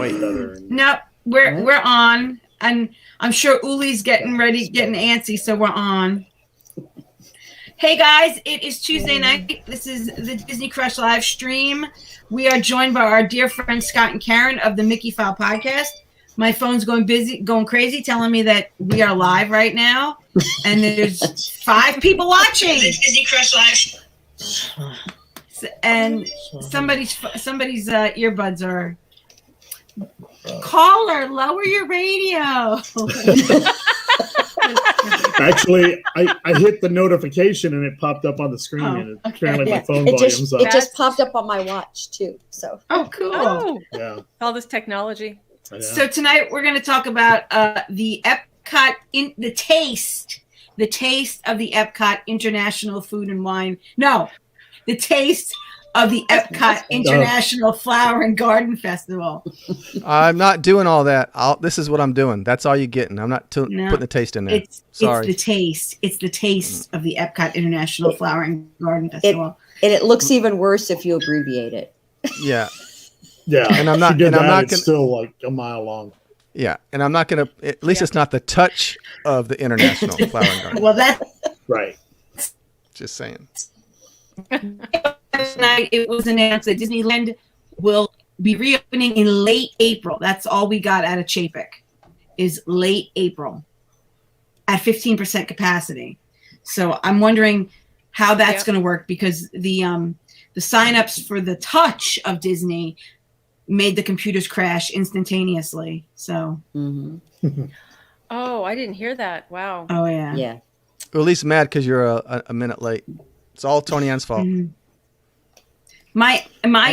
Wait. No, we're on, and I'm sure Uli's getting ready, getting antsy, so we're on. Hey guys, it is Tuesday night. This is the Disney Crush live stream. We are joined by our dear friends Scott and Karen of the Mickeyphile podcast. My phone's going crazy, telling me that we are live right now, and there's 5 people watching. Disney Crush live, and somebody's earbuds are. Caller, lower your radio. Actually, I hit the notification and it popped up on the screen, and apparently my phone volume's up. It just popped up on my watch too. So cool. Oh, yeah. All this technology. So tonight we're going to talk about the EPCOT the taste of the EPCOT International Food and Wine. No, the taste of the EPCOT International Flower and Garden Festival. I'm not doing all that. This is what I'm doing. That's all you're getting. I'm not putting the taste in there. Sorry. It's the taste. It's the taste of the EPCOT International Flower and Garden Festival. And it looks even worse if you abbreviate it. Yeah. Yeah. And I'm not. And I'm not it's still like a mile long. Yeah, and I'm not gonna. At least it's not the touch of the International Flower and Garden. Well, that's right. Just saying. Last night it was announced that Disneyland will be reopening in late April. That's all we got out of Chapek, is late April at 15% capacity. So I'm wondering how that's going to work, because the signups for the touch of Disney made the computers crash instantaneously. So. Mm-hmm. Oh, I didn't hear that. Wow. Oh yeah. Yeah. Or at least mad because you're a minute late. It's all Tony Ann's fault. Mm-hmm. My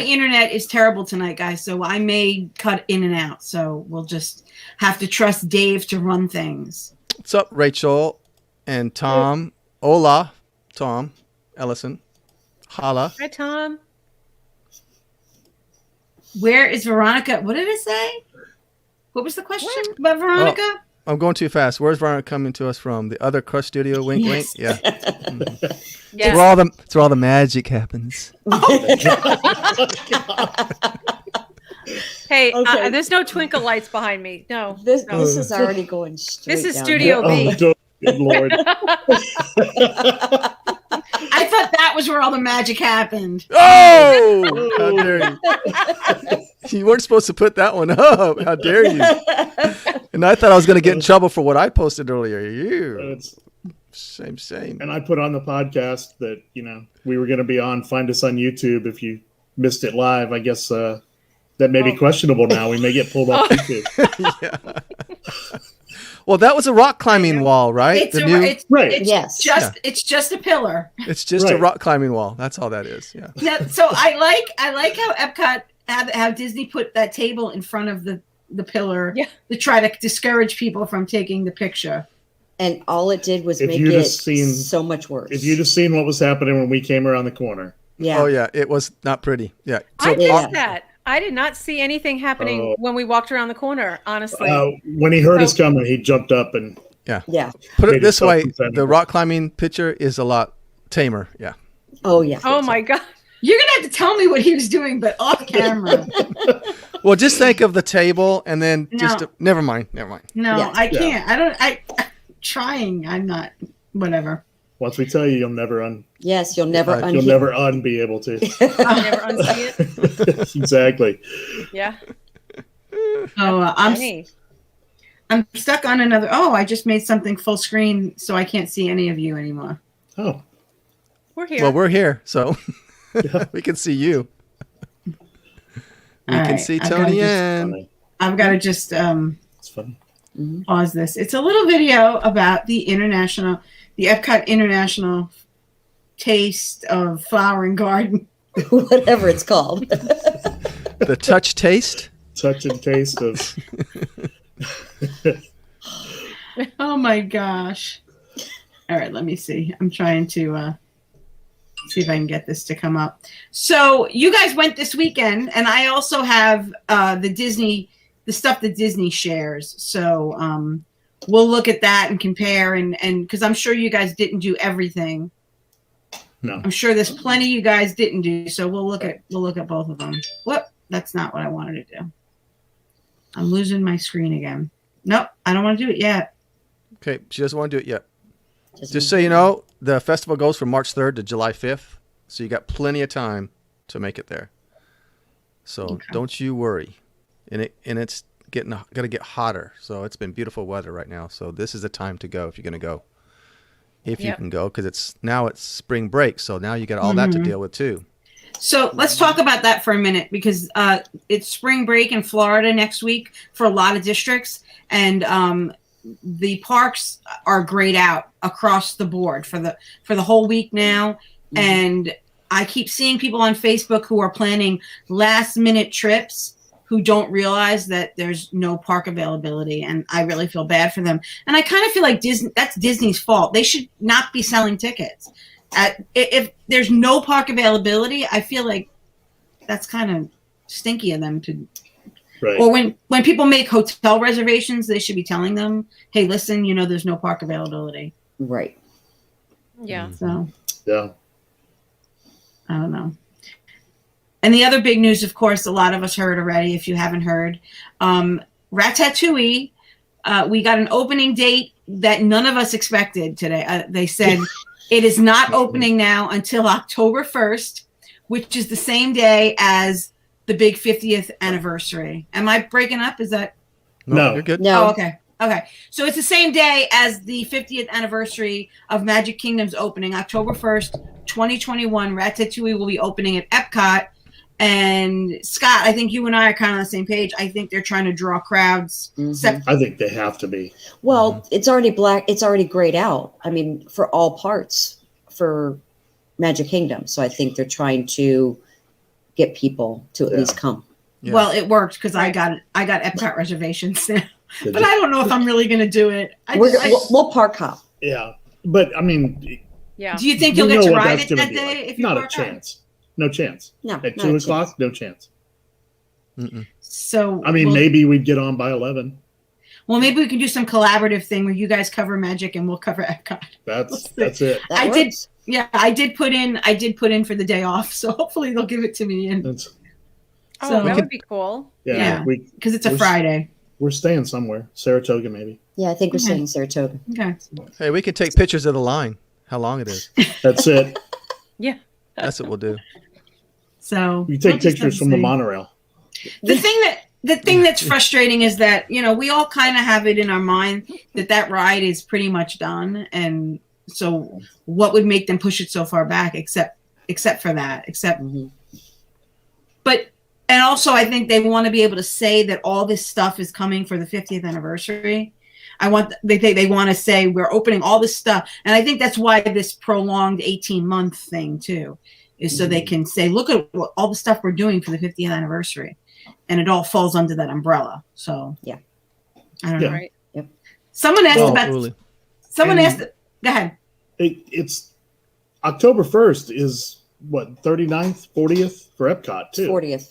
internet is terrible tonight, guys, so I may cut in and out. So we'll just have to trust Dave to run things. What's up, Rachel and Tom? Hola, Tom Ellison. Holla. Hi, Tom. Where is Veronica? What did it say? What was the question about Veronica? Oh, I'm going too fast. Where's Veronica coming to us from? The other Crush Studio? Wink, wink. Yeah. Yes. It's where all the magic happens. Hey, there's no twinkle lights behind me. No. This is already going straight. This is down. Studio B. Oh, good Lord. I thought that was where all the magic happened. Oh! How dare you? You weren't supposed to put that one up. How dare you? And I thought I was going to get in trouble for what I posted earlier. You. Same. And I put on the podcast that, we were going to be on. Find us on YouTube if you missed it live. I guess that may be questionable now. We may get pulled off YouTube. Yeah. Well, that was a rock climbing wall, right? It's just a pillar. It's just a rock climbing wall. That's all that is. Yeah. So I like how EPCOT how Disney put that table in front of the pillar to try to discourage people from taking the picture. And all it did was make it so much worse. If you'd have seen what was happening when we came around the corner. Yeah. Oh, yeah. It was not pretty. Yeah. So I missed that. I did not see anything happening when we walked around the corner, honestly. When he heard us coming, he jumped up and... Yeah. Put it this way, the rock climbing picture is a lot tamer. Yeah. Oh, yeah. Oh, my God. You're going to have to tell me what he was doing, but off camera. Well, just think of the table and then never mind. No, I can't. I'm trying. I'm not. Whatever. Once we tell you, you'll never Yes, you'll never You'll never be able to. Never unsee it. Exactly. Yeah. Oh, I'm stuck on another. Oh, I just made something full screen, so I can't see any of you anymore. Oh. We're here. Well, we're here, so we can see you. We can see Tony Ann. I've got to just it's funny. Pause this. It's a little video about the EPCOT International Taste of Flower and Garden. Whatever it's called. The touch taste? Touch and taste of... Oh my gosh. All right, let me see. I'm trying to see if I can get this to come up. So you guys went this weekend, and I also have the stuff that Disney shares. So we'll look at that and compare, and because I'm sure you guys didn't do everything. No. I'm sure there's plenty you guys didn't do. So we'll look at both of them. What? That's not what I wanted to do. I'm losing my screen again. Nope, I don't want to do it yet. Okay, she doesn't want to do it yet. Just so you know, the festival goes from March 3rd to July 5th, so you got plenty of time to make it there. So don't you worry. And it's going to get hotter. So it's been beautiful weather right now. So this is the time to go if you're going to go. If you can go, because it's spring break. So now you got all that to deal with too. So let's talk about that for a minute, because it's spring break in Florida next week for a lot of districts, and the parks are grayed out across the board for the whole week now. And I keep seeing people on Facebook who are planning last minute trips who don't realize that there's no park availability, and I really feel bad for them. And I kind of feel like that's Disney's fault. They should not be selling tickets. If there's no park availability, I feel like that's kind of stinky of them to. Right. Or when people make hotel reservations, they should be telling them, "Hey, listen, there's no park availability." Right. Yeah. So. Yeah. I don't know. And the other big news, of course, a lot of us heard already. If you haven't heard, Ratatouille, we got an opening date that none of us expected today. They said it is not opening now until October 1st, which is the same day as the big 50th anniversary. Am I breaking up? Is that? No, you're good. No. Oh, okay. Okay. So it's the same day as the 50th anniversary of Magic Kingdom's opening, October 1st, 2021. Ratatouille will be opening at EPCOT. And Scott, I think you and I are kind of on the same page. I think they're trying to draw crowds. I think they have to be. Well, it's already grayed out. I mean, for all parts for Magic Kingdom. So I think they're trying to get people to at least come. Yeah. Well, it worked because I got EPCOT reservations now. But I don't know if I'm really going to do it. We'll park hop. Yeah. But, I mean. Yeah. Do you think you'll get to ride it that day? Like. If you Not a park chance. No chance. No. At 2 o'clock, no chance. So I mean, maybe we'd get on by 11. Well, maybe we can do some collaborative thing where you guys cover Magic and we'll cover EPCOT. That's it. I did put in for the day off, so hopefully they'll give it to me. And that would be cool. Yeah, because it's a Friday. We're staying somewhere, Saratoga maybe. Yeah, I think we're staying in Saratoga. Okay. Hey, we can take pictures of the line. How long it is. That's it. Yeah. That's what we'll do. So you take pictures from the monorail. The thing that's frustrating is that, we all kind of have it in our mind that ride is pretty much done. And so what would make them push it so far back except for that, but, and also I think they want to be able to say that all this stuff is coming for the 50th anniversary. They want to say we're opening all this stuff. And I think that's why this prolonged 18-month thing too, is so they can say, look at all the stuff we're doing for the 50th anniversary. And it all falls under that umbrella. So yeah, I don't know. Right. Yep. Someone asked Go ahead. It's October 1st is what, 39th, 40th for EPCOT too. 40th.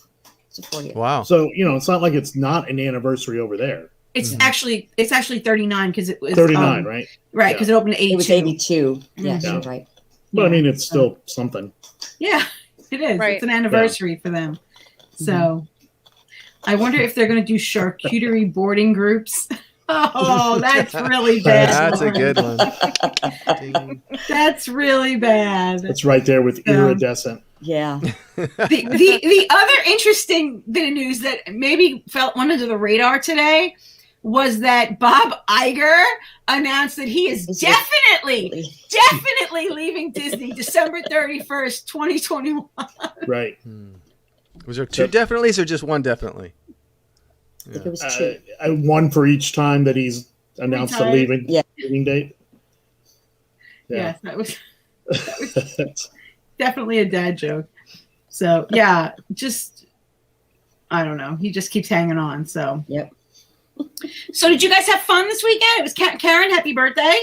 It's a 40th. Wow. So, it's not like it's not an anniversary over there. It's actually 39 because it was 39, right? Right, because it opened 82. It was 82. Yes, Yeah. you're right. But I mean, it's still something. Yeah, it is. Right. It's an anniversary for them. So I wonder if they're going to do charcuterie boarding groups. Oh, that's really bad. That's a good one. That's really bad. It's right there with iridescent. Yeah. The other interesting bit of news that maybe went under the radar today was that Bob Iger announced that he is definitely leaving Disney December 31st, 2021. Right. Was there two definitelys or just one definitely? I think it was two. One for each time that he's announced the leaving date. Yeah, that was definitely a dad joke. So yeah, I don't know. He just keeps hanging on. So yep. So did you guys have fun this weekend? It was Karen. Happy birthday!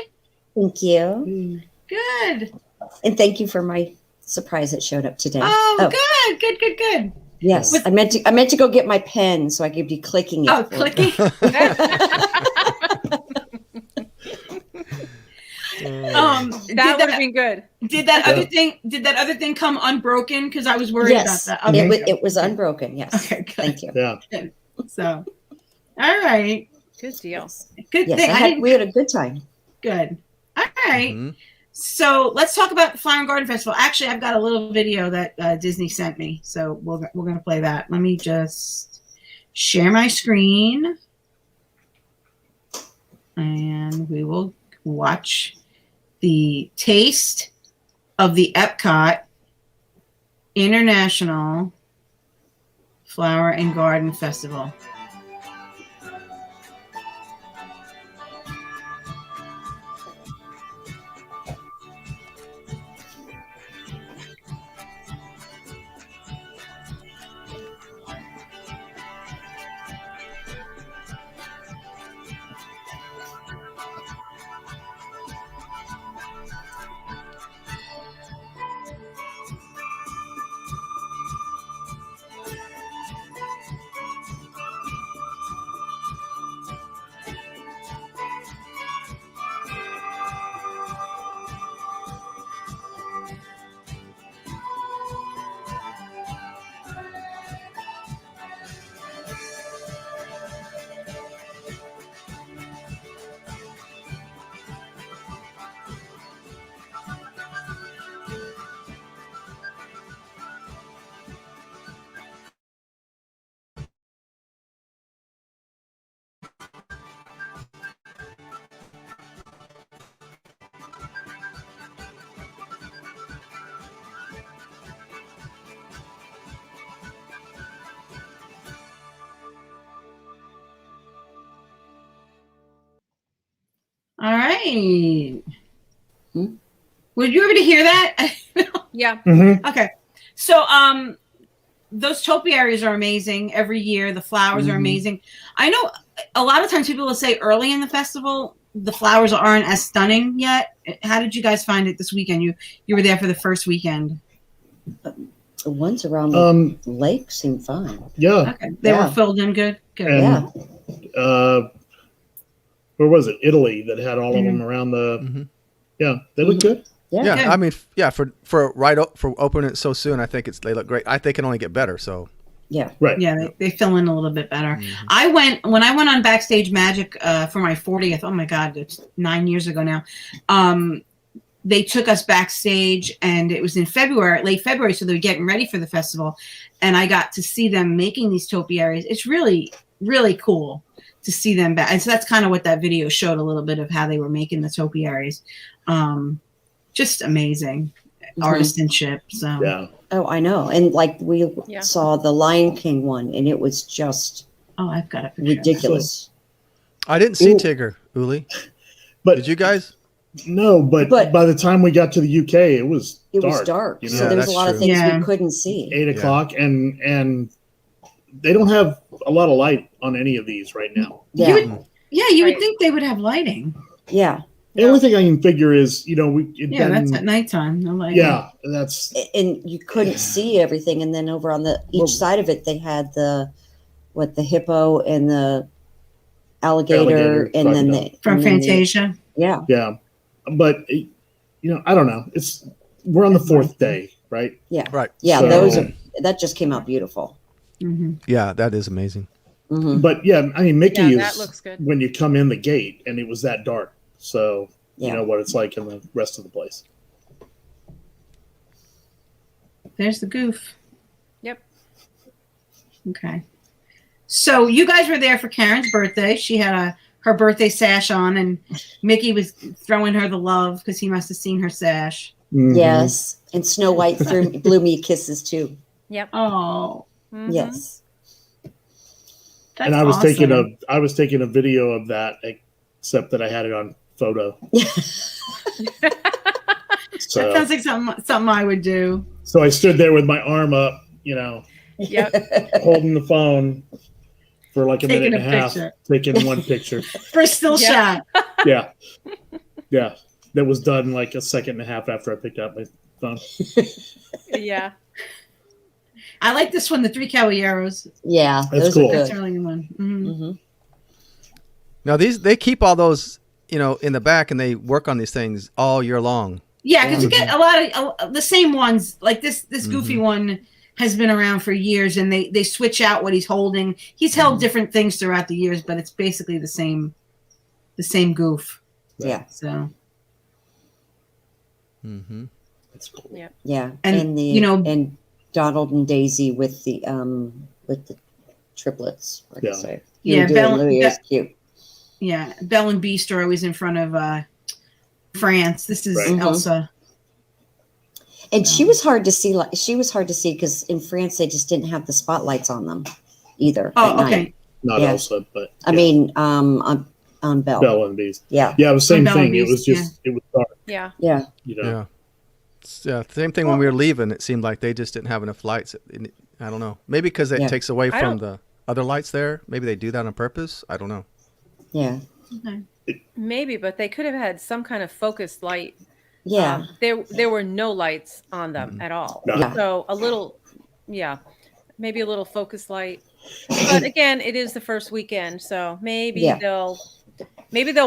Thank you. Good. And thank you for my surprise that showed up today. Oh. Good. Yes, I meant to go get my pen so I could be clicking it. Oh, clicking. That would have been good. Did that other thing come unbroken? Because I was worried about that. Okay, it was unbroken. Yes. Okay, good. Thank you. Yeah. Good. So, All right. Good deal. Good Yes, thing. we had a good time. Good. All right. Mhm. So let's talk about the Flower and Garden Festival. Actually, I've got a little video that Disney sent me, so we're going to play that. Let me just share my screen, and we will watch the taste of the EPCOT International Flower and Garden Festival. All right. Were you able to hear that? Yeah. Mm-hmm. Okay. So those topiaries are amazing every year. The flowers are amazing. I know a lot of times people will say early in the festival the flowers aren't as stunning yet. How did you guys find it this weekend? You were there for the first weekend. The ones around the lake seem fine. Yeah. Okay. They were filled in good. Good. And, Yeah. Where was it? Italy that had all of them around the. Mhm. Yeah, they look good. Yeah. Yeah, Good. I mean, for opening it so soon, I think they look great. I think it can only get better. So Yeah. Right. Yeah, they fill in a little bit better. Mhm. When I went on Backstage Magic for my 40th. Oh my God, it's 9 years ago now. They took us backstage, and it was in February, late February, so they were getting ready for the festival, and I got to see them making these topiaries. It's really, really cool to see them back. And so that's kind of what that video showed, a little bit of how they were making the topiaries. Just amazing artisanship. So Yeah. Oh, I know. And like we Yeah. saw the Lion King one, and it was just oh, I've got a picture. ridiculous. I didn't see Ooh. Tigger, Uli. But Did you guys? no, but by the time we got to the UK, it was It dark. was dark, You so know, there was a that's lot of true. things Yeah. we couldn't see. 8 o'clock, and they don't have a lot of light on any of these right now. Yeah, You would Right. think they would have lighting. yeah. The only thing I can figure is, Yeah, that's at nighttime. No lighting. yeah, that's And you couldn't see everything. And then over on each side of it, they had the hippo and the alligator, and then From and then Fantasia. yeah. but I don't know. We're on the fourth day, right? Right. Yeah, So- that just came out beautiful. Mm-hmm. Yeah, that is amazing. Hmm. But yeah, I mean, Mickey Yeah, that is looks good. when you come in the gate, and it was that dark. So you Yeah. know what it's like in the rest of the place. There's the goof. Yep. Okay. So you guys were there for Karen's birthday. She had her birthday sash on, and Mickey was throwing her the love because he must have seen her sash. Mhm. Yes, and Snow White blew me kisses too. Yep. Oh, Mhm. Yes. that's And I was awesome. taking a video of that, except that I had it on photo. So, That sounds like something I would do. so I stood there with my arm up, Yep. holding the phone for like a Taking minute and a a half, picture. taking one picture. For a still Yeah. shot. Yeah. Yeah. That was done like a second and a half after I picked up my phone. Yeah. I like this one, the Three Caballeros. Yeah, That's those cool. are That's good. a really good one. Mhm. Hmm. Now they keep all those, in the back, and they work on these things all year long. Yeah, because you get a lot of the same ones. Like this goofy one has been around for years, and they switch out what he's holding. He's held different things throughout the years, but it's basically the same goof. Yeah. So. Mm-hmm. That's cool. Yeah. Yeah. And, the you know- and Donald and Daisy with the triplets. Like I Yeah. say. Yeah, Voodoo Belle- and Louis is cute. Yeah, Belle and Beast are always in front of France. This is Right. Elsa. And she was hard to see. Like she was hard to see because in France they just didn't have the spotlights on them either. at Oh, night. okay. Not Yeah. Elsa, but I mean, on Belle. Belle and Beast. Yeah. Yeah, it was the same Belle and thing. It was Beast, just it was dark. Yeah. Yeah. You know. Yeah. Yeah. Same thing when we were leaving. It seemed like they just didn't have enough lights. I don't know. Maybe because it Yeah. takes away I from don't- the other lights there. Maybe they do that on purpose. I don't know. Yeah. Maybe, but they could have had some kind of focused light. Yeah. There were no lights on them at all. No. Yeah. So a little, maybe a little focus light. But again, it is the first weekend, so maybe Yeah. they'll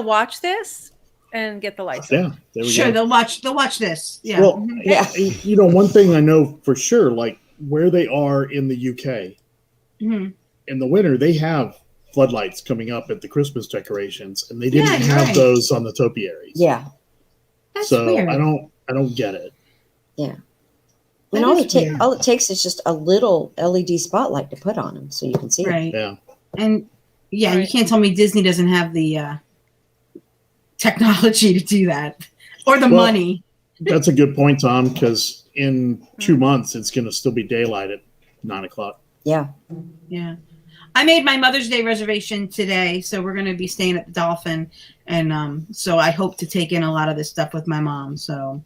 watch this and get the lights. Yeah. There we Sure, go. they'll watch this. Yeah. Well, Mhm. Yeah. you know, one thing I know for sure, like where they are in the UK Mhm. in the winter, they have floodlights coming up at the Christmas decorations, and they didn't Yeah, you're have right. those on the topiaries. Yeah. That's So weird. I don't get it. And That all is weird. all it takes is just a little LED spotlight to put on them so you can see it. Right. Yeah. And yeah, you Right. can't tell me Disney doesn't have the technology to do that or the Well- money. That's a good point, Tom, because in 2 months it's going to still be daylight at 9:00. Yeah. Yeah. I made my Mother's Day reservation today, so we're going to be staying at the Dolphin, and so I hope to take in a lot of this stuff with my mom. So,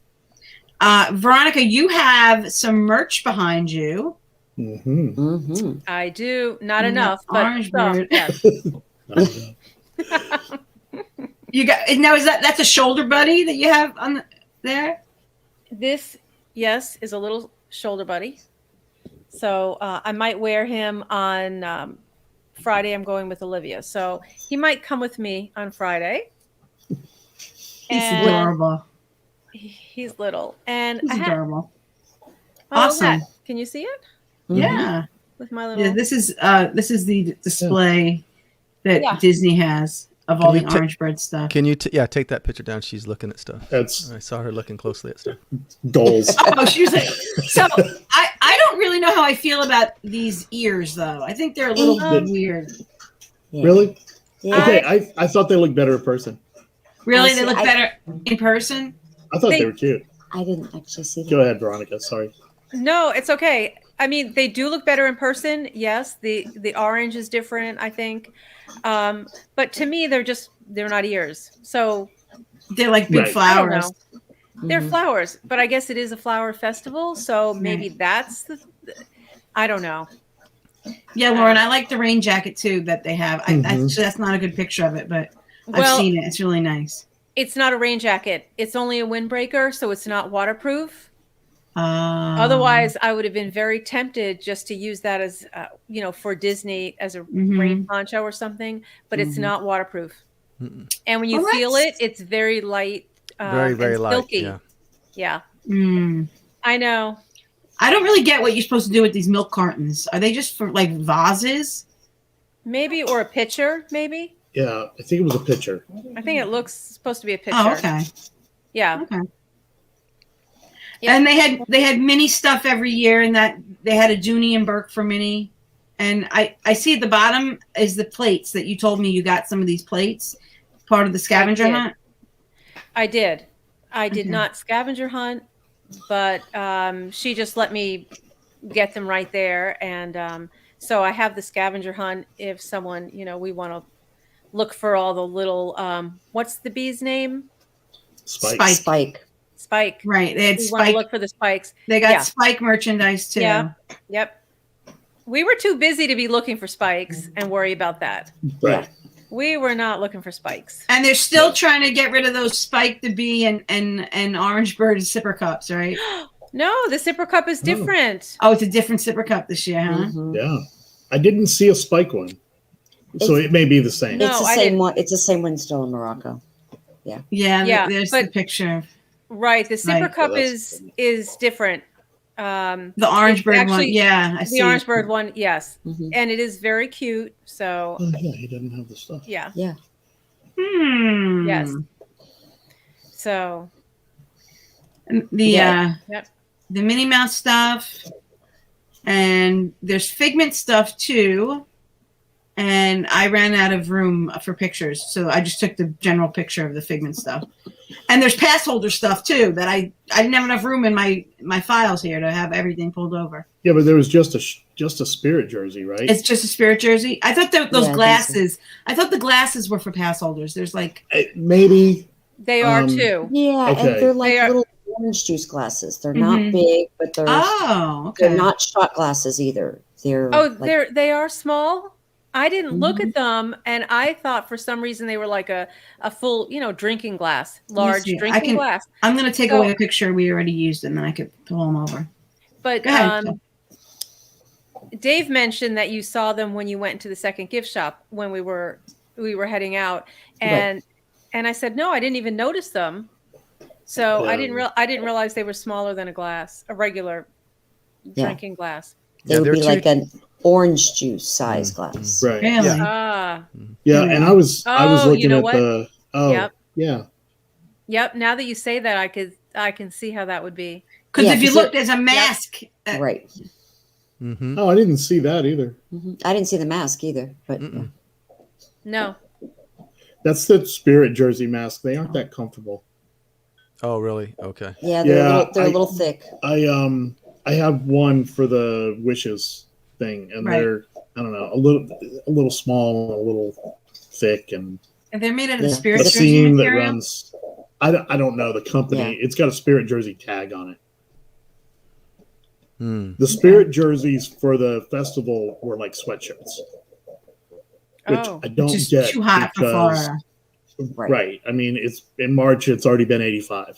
Veronica, you have some merch behind you. Mm-hmm. Mm-hmm. I do not Mm, enough, but orange some, bird. yes. You got now? That's a shoulder buddy that you have on there? This, yes, is a little shoulder buddy. So I might wear him on Friday. I'm going with Olivia, so he might come with me on Friday. He's And adorable. he's little, and He's I have adorable. my little Awesome. hat. Can you see it Yeah. with my little? Yeah. This is the display that Yeah. Disney has of Can all you the ta- Orange Bird stuff. Can you take that picture down? She's looking at stuff. That's I saw her looking closely at stuff. goals. Oh, she was like, so I don't really know how I feel about these ears though. I think they're a little bit weird. Yeah. Really? Yeah. Okay, I thought they looked better in person. Really, I they see. look better in person. I thought they They- were cute. I didn't actually see that. Go ahead, Veronica. Sorry. No, it's okay. I mean, they do look better in person. Yes, the orange is different, I think. But to me, they're not ears. So They're like big Right. flowers. they're Mhm. flowers. But I guess it is a flower festival, so maybe that's I don't know. Yeah, Lauren, I like the rain jacket too that they have. Mhm. That's not a good picture of it, but I've Well, seen it. It's really nice. it's not a rain jacket. It's only a windbreaker, so it's not waterproof. Um, Otherwise, I would have been very tempted just to use that as, for Disney as a Mhm. rain poncho or something. But it's Mhm. not waterproof. Mm-mm. And when you Well, feel it, that's- it's very light. Very, very and light. silky. Yeah. Yeah, Mm. I know. I don't really get what you're supposed to do with these milk cartons. Are they just for like vases? Maybe, or a pitcher, maybe. Yeah, I think it was a picture. I think it looks supposed to be a pitcher. Oh, okay. Yeah. Okay. Yeah. And they had mini stuff every year, and that they had a Dooney and Burke for mini. And I see at the bottom is the plates that you told me you got some of these plates, part of the scavenger did. hunt. I did. I did Okay. not scavenger hunt, but she just let me get them right there. And so I have the scavenger hunt if someone, we want to look for all the little, what's the bee's name? Spike. Spike. Spike. Right. They had We want to Spike. look for the spikes. They got yeah. Spike merchandise too. Yeah. Yep. We were too busy to be looking for spikes and worry about that. Right. We were not looking for spikes. And they're still trying to get rid of those Spike the Bee and Orange Bird sipper cups, right? No, the sipper cup is different. Oh, it's a different sipper cup this year, huh? Mhm. Yeah. I didn't see a spike one. So It's- it may be the same. No, It's the I same didn't. one. It's the same one still in Morocco. Yeah, Yeah, there's the but- picture. Right. The sipper Right. cup Well, that's- is different. The orange bird one. Yeah, I see the orange it. bird one. Yes, Mhm. and it is very cute. So Oh yeah, he doesn't have the stuff. yeah, Yeah. yes. So And the Yeah. Yep. the Minnie Mouse stuff, and there's Figment stuff too. And I ran out of room for pictures, so I just took the general picture of the Figment stuff. And there's pass holder stuff too that I didn't have enough room in my files here to have everything pulled over. Yeah, but there was just a Spirit jersey, right? It's just a Spirit jersey. I thought those Yeah, I think so. glasses. I thought the glasses were for pass holders. There's like Maybe. they are too. Yeah, Okay. and they're like They are- little orange juice glasses. They're not Mhm. big, but they're okay. not shot glasses either. They're Oh, like, they are small. I didn't look Mhm. at them, and I thought for some reason they were like a full, drinking glass, large see. I drinking can- glass. I'm gonna take So- away a picture we already used, and then I could pull them over. But Go ahead. Dave mentioned that you saw them when you went into the second gift shop when we were heading out, and I said no, I didn't even notice them. So I didn't realize they were smaller than a regular Yeah. drinking glass. they Yeah, would they're be too- like an orange juice size glass. Right. Really? Yeah. Ah, Yeah, and I was Oh, looking you know at what? the. Oh. Yep. Yeah. yep. Now that you say that, I can see how that would be. Because Yeah, if you 'cause look, there's a mask. Right. Mm-hmm. Oh, I didn't see that either. Mhm. I didn't see the mask either, but Mm-mm. No. That's the Spirit jersey mask. They aren't that comfortable. Oh, really? Okay. yeah, they're Yeah, a little thick. I have one for the wishes thing, and Right. they're I don't know a little small, a little thick, and And they're made out of Yeah. Spirit the jersey seam that material. runs. I don't know the company. Yeah. It's got a Spirit jersey tag on it. Mm. The Spirit jerseys for the festival were like sweatshirts, which Oh. I don't Which is get too hot for because Florida. right. I mean, it's in March. It's already been 85.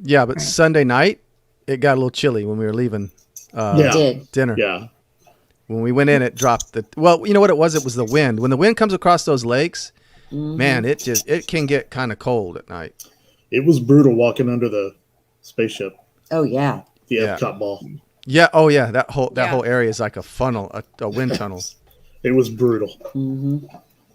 Yeah, but Right. Sunday night it got a little chilly when we were leaving Yeah. Did. dinner. Yeah. When we went in, it dropped the. Well, you know what it was? It was the wind. When the wind comes across those lakes, Mhm. man, it can get kind of cold at night. It was brutal walking under the spaceship, Oh yeah. the Yeah. Epcot ball. Yeah. Oh yeah. That whole Yeah. area is like a funnel, a wind tunnel. It was brutal. hmm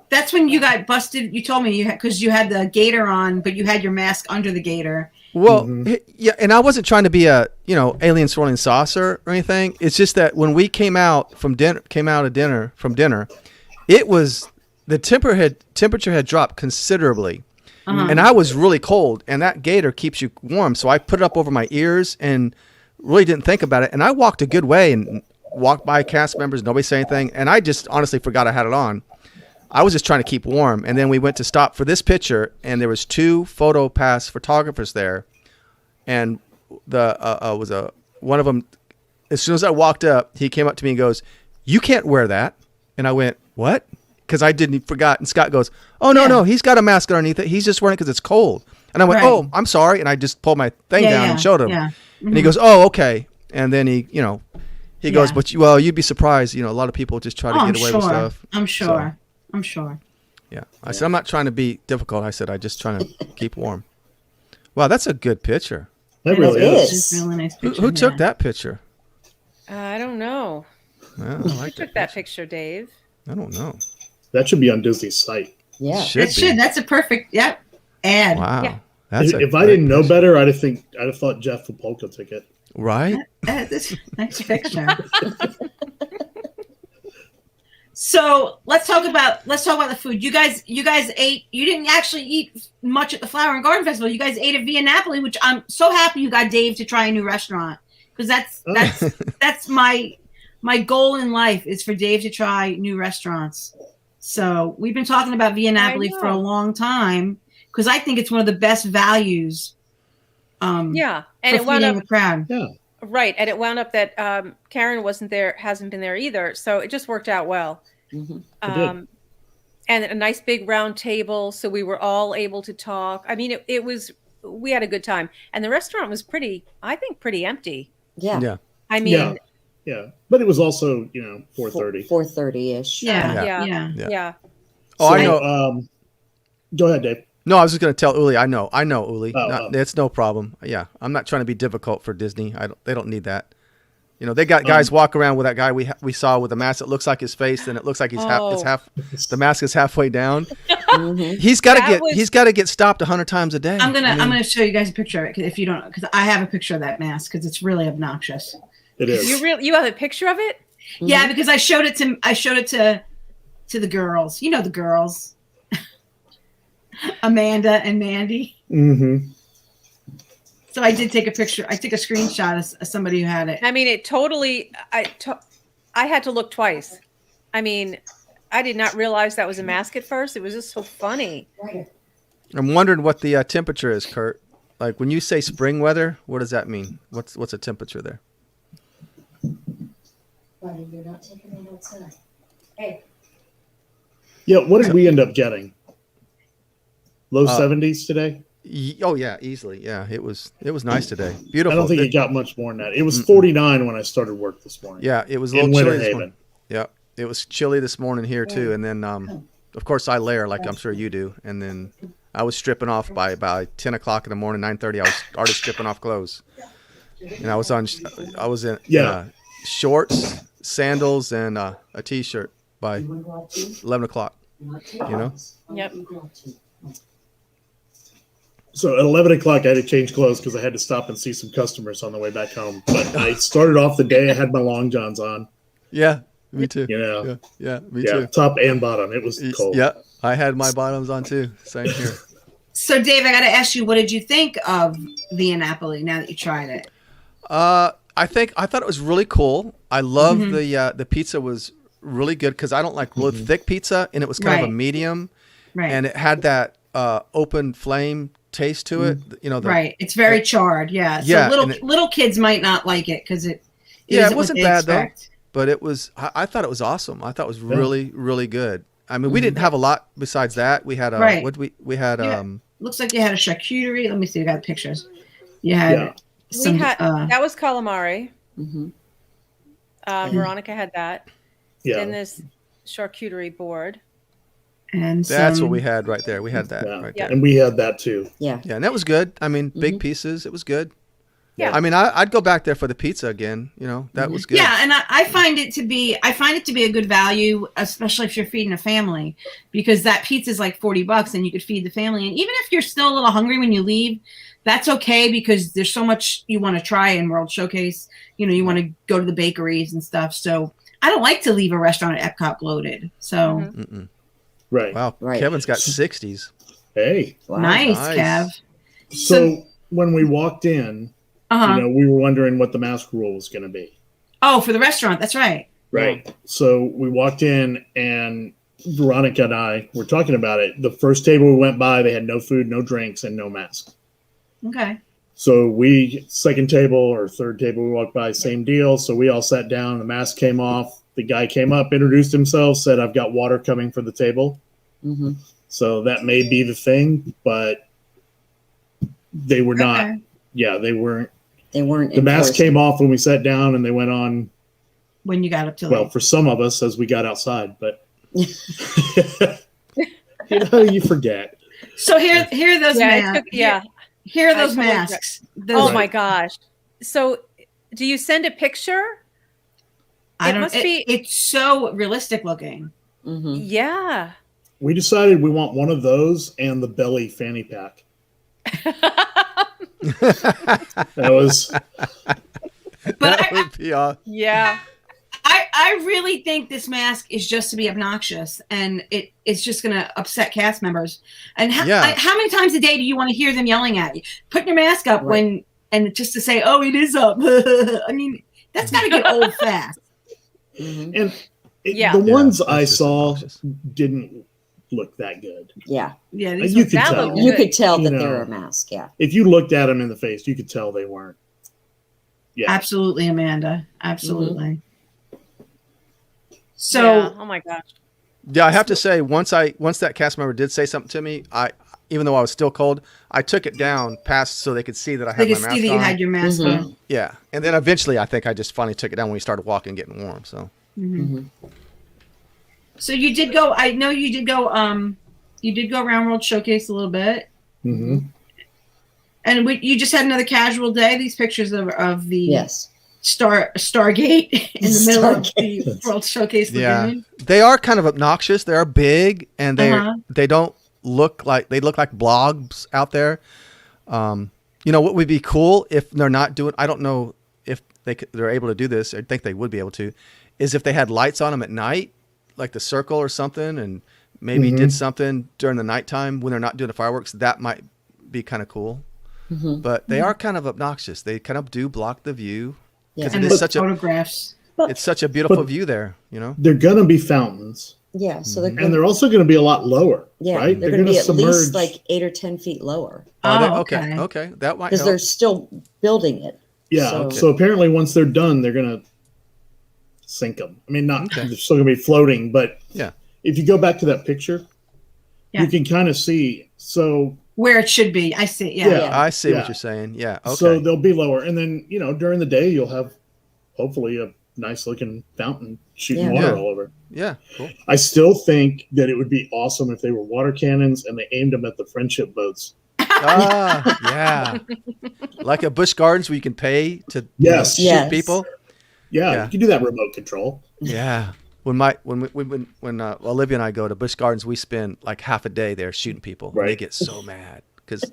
That's when you got busted. You told me because you had the gator on, but you had your mask under the gator. Well, Mhm. yeah, and I wasn't trying to be a alien swirling saucer or anything. It's just that when we came out of dinner, it was the temperature had dropped considerably, Uh-huh. and I was really cold. And that gator keeps you warm, so I put it up over my ears and really didn't think about it. And I walked a good way and walked by cast members. Nobody said anything, and I just honestly forgot I had it on. I was just trying to keep warm, and then we went to stop for this picture, and there was 2 photo pass photographers there, and one of them. As soon as I walked up, he came up to me and goes, "You can't wear that," and I went, "What?" Because I forgot. And Scott goes, "Oh no, Yeah. no, he's got a mask underneath it. He's just wearing it because it's cold." And I went, Right. "Oh, I'm sorry," and I just pulled my thing down and showed him, Yeah. and he goes, "Oh, okay," and then he goes, Yeah. "But you'd be surprised. A lot of people just try to Oh, get away with stuff." I'm sure. I'm sure. Yeah. I said, I'm not trying to be difficult. I said, I'm just trying to keep warm. Wow, that's a good picture. That It really is. is. It's a really nice Who picture. took yeah. that picture? I don't know. Yeah, I Who like took that picture, Dave? I don't know. That should be on Disney's site. Yeah. Should It be. should. That's a perfect. Yep. Ad. Wow. Yeah. That's If I didn't know better, I'd have thought Jeff Polka took it. Right? This nice picture. So let's talk about the food. You guys ate. You didn't actually eat much at the Flower and Garden Festival. You guys ate at Via Napoli, which I'm so happy you got Dave to try a new restaurant because that's my goal in life is for Dave to try new restaurants. So we've been talking about Via Napoli for a long time because I think it's one of the best values. Yeah, and for it wound feeding up the crowd. Yeah. right, and it wound up that Karen wasn't there, hasn't been there either, so it just worked out well. hmm did. And a nice big round table, so we were all able to talk. I mean, we had a good time, and the restaurant was pretty empty. Yeah. Yeah. I mean, Yeah, but it was also 4:30. 4:30-ish. Yeah. yeah. Oh, I So, know. Go ahead, Dave. No, I was just going to tell Uli. I know, Uli. Oh. It's no problem. Yeah. I'm not trying to be difficult for Disney. They don't need that. You know, they got guys walk around with that guy we saw with the mask. It looks like his face, and it looks like he's the mask is halfway down. He's got to get stopped 100 times a day. I'm gonna show you guys a picture of it if you don't, because I have a picture of that mask because it's really obnoxious. It is. You have a picture of it? Yeah, because I showed it to the girls. You know the girls, Amanda and Mandy. Mm-hmm. So I did take a picture. I took a screenshot of somebody who had it. I mean, it totally. I had to look twice. I mean, I did not realize that was a mask at first. It was just so funny. I'm wondering what the temperature is, Kurt. Like when you say spring weather, what does that mean? What's a temperature there? Buddy, you're not taking that outside. Hey. Yeah, what did we end up getting? Low 70s today? Oh yeah, easily. Yeah, it was nice today. Beautiful. I don't think it got much more than that. It was 49 when I started work this morning. Yeah, it was a little chilly this morning. Yeah, it was chilly this morning here too. And then, of course, I layer like I'm sure you do. And then I was stripping off by 10 o'clock in the morning, 9:30. I was already stripping off clothes, and I was in shorts, sandals, and a t-shirt by 11 o'clock. You know. Yep. So at 11 o'clock, I had to change clothes because I had to stop and see some customers on the way back home. But I started off the day, I had my long johns on. Yeah, me too. You know, me too. Top and bottom. It was cold. Yeah, I had my bottoms on too. Same here. So Dave, I got to ask you, what did you think of Via Napoli now that you tried it? I thought it was really cool. I love the pizza was really good because I don't like really thick pizza, and it was kind of a medium, and it had that open flame taste to it. You know, it's very charred. Yeah. So little kids might not like it because it wasn't bad though. But it was. I thought it was awesome. I thought it was really really good. I mean, we didn't have a lot besides that. We had we had looks like you had a charcuterie. Let me see. You got pictures. You had that was calamari. Mm-hmm. Veronica had that. Yeah. Then this charcuterie board. And that's what we had right there. We had that right there. And we had that too. Yeah. Yeah, and that was good. I mean, big pieces. It was good. Yeah. I mean, I'd go back there for the pizza again. You know, that was good. Yeah, and I find it to be a good value, especially if you're feeding a family, because that pizza is like $40 and you could feed the family. And even if you're still a little hungry when you leave, that's okay because there's so much you want to try in World Showcase. You know, you want to go to the bakeries and stuff. So I don't like to leave a restaurant at EPCOT bloated. So right. Wow. Right. Kevin's got 60s. Hey. Wow. Nice, Kev. So when we walked in, you know, we were wondering what the mask rule was going to be. Oh, for the restaurant. That's right. Right. Yeah. So we walked in and Veronica and I were talking about it. The first table we went by, they had no food, no drinks, and no mask. Okay. So second table or third table, we walked by, same deal. So we all sat down, the mask came off. The guy came up, introduced himself, said, "I've got water coming for the table." Mm-hmm. So that may be the thing, but they were not. Yeah, they weren't. They weren't. The mask came off when we sat down, and they went on. When you got up to for some of us as we got outside, but you forget. So here are those masks. Here are those masks. Oh my gosh! So, do you send a picture? It's so realistic looking. Mm-hmm. Yeah. We decided we want one of those and the belly fanny pack. That was. Yeah. I really think this mask is just to be obnoxious, and it's just going to upset cast members. And how many times a day do you want to hear them yelling at you? Put your mask up and just to say, "Oh, it is up." I mean, that's got to get old fast. Mm-hmm. And the ones I saw didn't look that good. Yeah. Yeah. You could tell. You could tell that they were a mask. Yeah. If you looked at them in the face, you could tell they weren't. Yeah. Absolutely, Amanda. Absolutely. Mm-hmm. So, oh my gosh. Yeah, I have to say, once that cast member did say something to me, even though I was still cold, I took it down past so they could see that I had my mask on. They could see that you had your mask on. Yeah, and then eventually, I think I just finally took it down when we started walking, getting warm. So. Mm-hmm. So you did go. I know you did go. You did go around World Showcase a little bit. Mm-hmm. And you just had another casual day. These pictures of the. Yes. Stargate in the middle of the World Showcase Lagoon. They are kind of obnoxious. They are big, and they don't look like blobs out there. You know what would be cool if they're not doing? I don't know if they're able to do this. I think they would be able to. Is if they had lights on them at night, like the circle or something, and maybe did something during the nighttime when they're not doing the fireworks. That might be kind of cool. But they are kind of obnoxious. They kind of do block the view because it is such photographs. It's such a beautiful view there. You know, they're gonna be fountains. Yeah, so they're also going to be a lot lower. Yeah, right? They're going to be at least like 8 or 10 feet lower. Okay, that might because they're still building it. Yeah, so apparently once they're done, they're going to sink them. I mean, they're still going to be floating, but if you go back to that picture, you can kind of see where it should be. I see. I see what you're saying. Yeah, okay. So they'll be lower, and then during the day you'll have hopefully a nice looking fountain shooting water all over. Yeah, cool. I still think that it would be awesome if they were water cannons and they aimed them at the friendship boats. Yeah. Like a Busch Gardens where you can pay to shoot people. Yeah, you can do that remote control. Yeah. When Olivia and I go to Busch Gardens, we spend like half a day there shooting people. Right. They get so mad because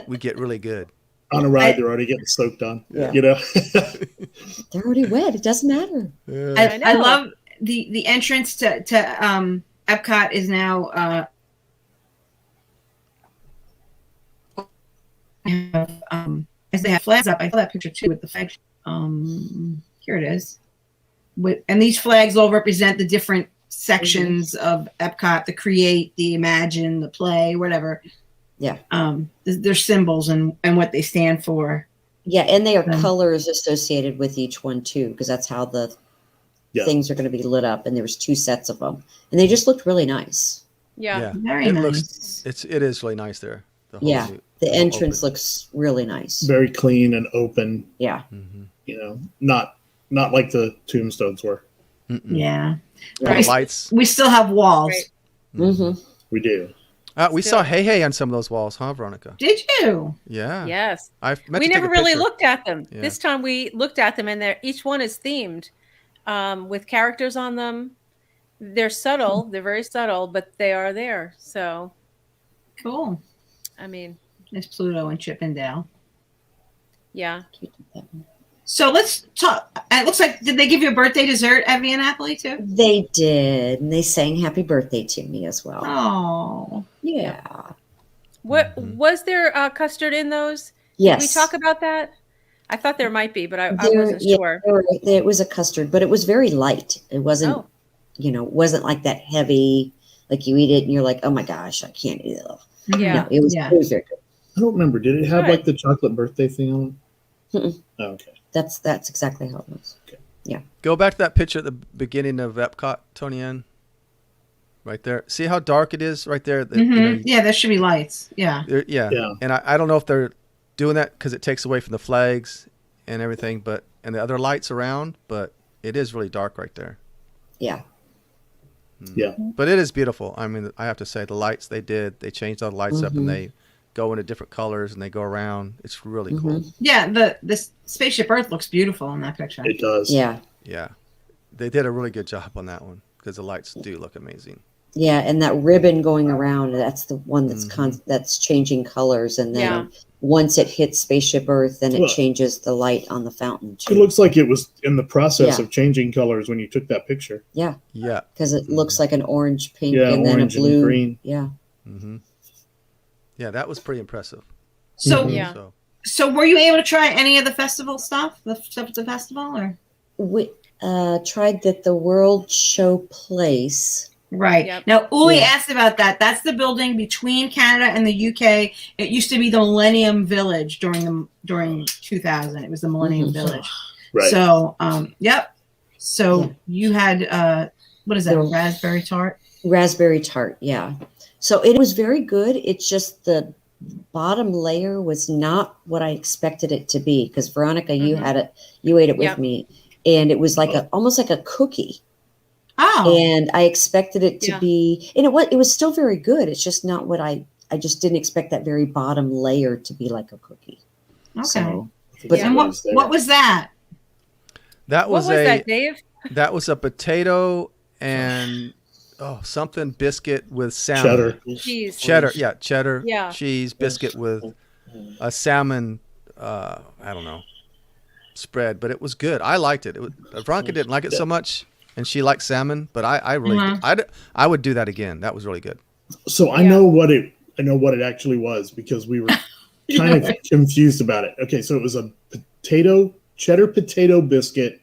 we get really good. On a ride, they're already getting soaked on. Yeah. They're already wet. It doesn't matter. Yeah. I love the entrance to EPCOT is now as they have flags up. I saw that picture too with the flag. Here it is. And these flags all represent the different sections of EPCOT: the Create, the Imagine, the Play, whatever. Yeah. Their symbols and what they stand for. Yeah, and they are colors associated with each one too, because that's how the things are going to be lit up. And there was 2 sets of them, and they just looked really nice. Yeah. Very nice. It is really nice there. The entrance looks really nice. Very clean and open. Yeah. Not like the tombstones were. Yeah. Lights. We still have walls. Right. We do. We saw Hey on some of those walls, huh, Veronica? Did you? Yeah. Yes. We never really looked at them. Yeah. This time we looked at them, and each one is themed with characters on them. They're subtle. They're very subtle, but they are there. So cool. I mean, there's Pluto and Chippendale. Yeah. So let's talk. It looks like, did they give you a birthday dessert at Via Napoli too? They did. And they sang happy birthday to me as well. Oh. Yeah. What was there custard in those? Yes. Did we talk about that? I thought there might be, but I wasn't sure. It was a custard, but it was very light. It wasn't, wasn't like that heavy, like you eat it and you're like, oh my gosh, I can't eat it. Yeah. No, it was very good. I don't remember. Did it have like the chocolate birthday thing on it? Oh, okay. That's exactly how it was. Okay. Yeah. Go back to that picture at the beginning of EPCOT, Tony Ann. Right there. See how dark it is right there? There should be lights. Yeah. Yeah. And I don't know if they're doing that because it takes away from the flags and everything, and the other lights around, but it is really dark right there. Yeah. Yeah. But it is beautiful. I mean, I have to say the lights they changed all the lights up and they go into different colors and they go around. It's really cool. Yeah, the spaceship Earth looks beautiful in that picture. It does. Yeah. Yeah. They did a really good job on that one because the lights do look amazing. Yeah, and that ribbon going around, that's the one that's that's changing colors, and then once it hits spaceship Earth, then it changes the light on the fountain too. It looks like it was in the process of changing colors when you took that picture. Yeah. Yeah. Because it looks like an orange, pink, and then a blue. And green. Yeah. Mm-hmm. Yeah, that was pretty impressive. So So were you able to try any of the festival stuff? The stuff at the festival, or we tried the World Show Place. Right. Yep. Now, Uli asked about that. That's the building between Canada and the UK. It used to be the Millennium Village during 2000. It was the Millennium Village. Right. So, So you had, what is that, raspberry tart? Raspberry tart, yeah. So it was very good. It's just the bottom layer was not what I expected it to be. Because Veronica, you ate it with me. And it was like almost like a cookie. Oh. And I expected it to be, and it was still very good. It's just not what I just didn't expect that very bottom layer to be like a cookie. Okay. So, but and what was that? That was what was that, Dave? That was a potato and something biscuit with salmon. Cheddar. Cheddar. Yeah. Cheese biscuit with a salmon. I don't know, spread, but it was good. I liked it. Veronica didn't like it so much, and she liked salmon, but I really I would do that again. That was really good. So I know what it actually was because we were kind of confused about it. Okay, so it was a cheddar potato biscuit,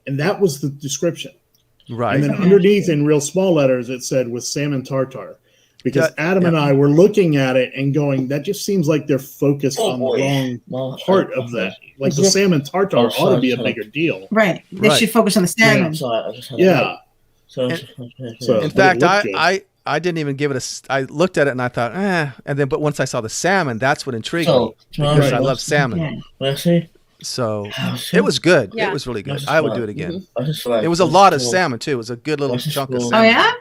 and that was the description. Right. And then underneath in real small letters it said with salmon tartare. Because Adam and I were looking at it and going, that just seems like they're focused on the wrong part of that. Like the salmon tartare ought to be a bigger deal. Right. They should focus on the salmon. Yeah. In fact, I didn't even give it I looked at it and I thought, and then, but once I saw the salmon, that's what intrigued me because I love salmon. So it was good. Yeah. It was really good. I would do it again. It was a lot of salmon too. It was a good little chunk of salmon. Oh yeah?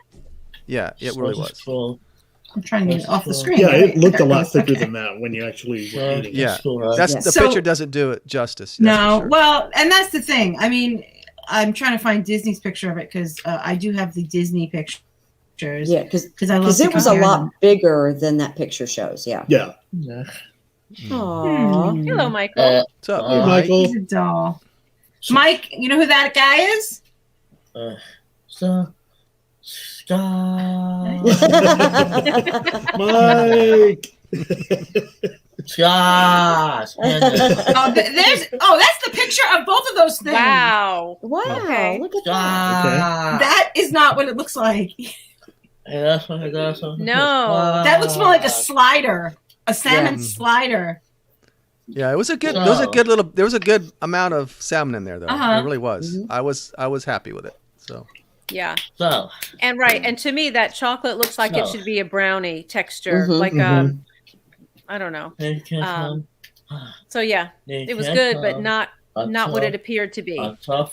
Yeah, it really was. I'm trying to get it off the screen. Yeah, it looked a lot thicker than that when you actually were eating it. Yeah, the picture doesn't do it justice. No, sure. Well, and that's the thing. I mean, I'm trying to find Disney's picture of it because I do have the Disney pictures. Yeah, because it was a lot bigger than that picture shows. Yeah. Yeah. Aww. Hello, Michael. What's up, Michael? He's a doll. Mike, you know who that guy is? Mike. That's the picture of both of those things. Wow. Okay. Look at that. Okay. That is not what it looks like. No. That looks more like a slider, a salmon slider. Yeah, it was a good. There was a good amount of salmon in there, though. It really was. Mm-hmm. I was happy with it. So. Yeah. And to me, that chocolate looks like it should be a brownie texture, like I don't know. So yeah, it was good, but not what it appeared to be. So,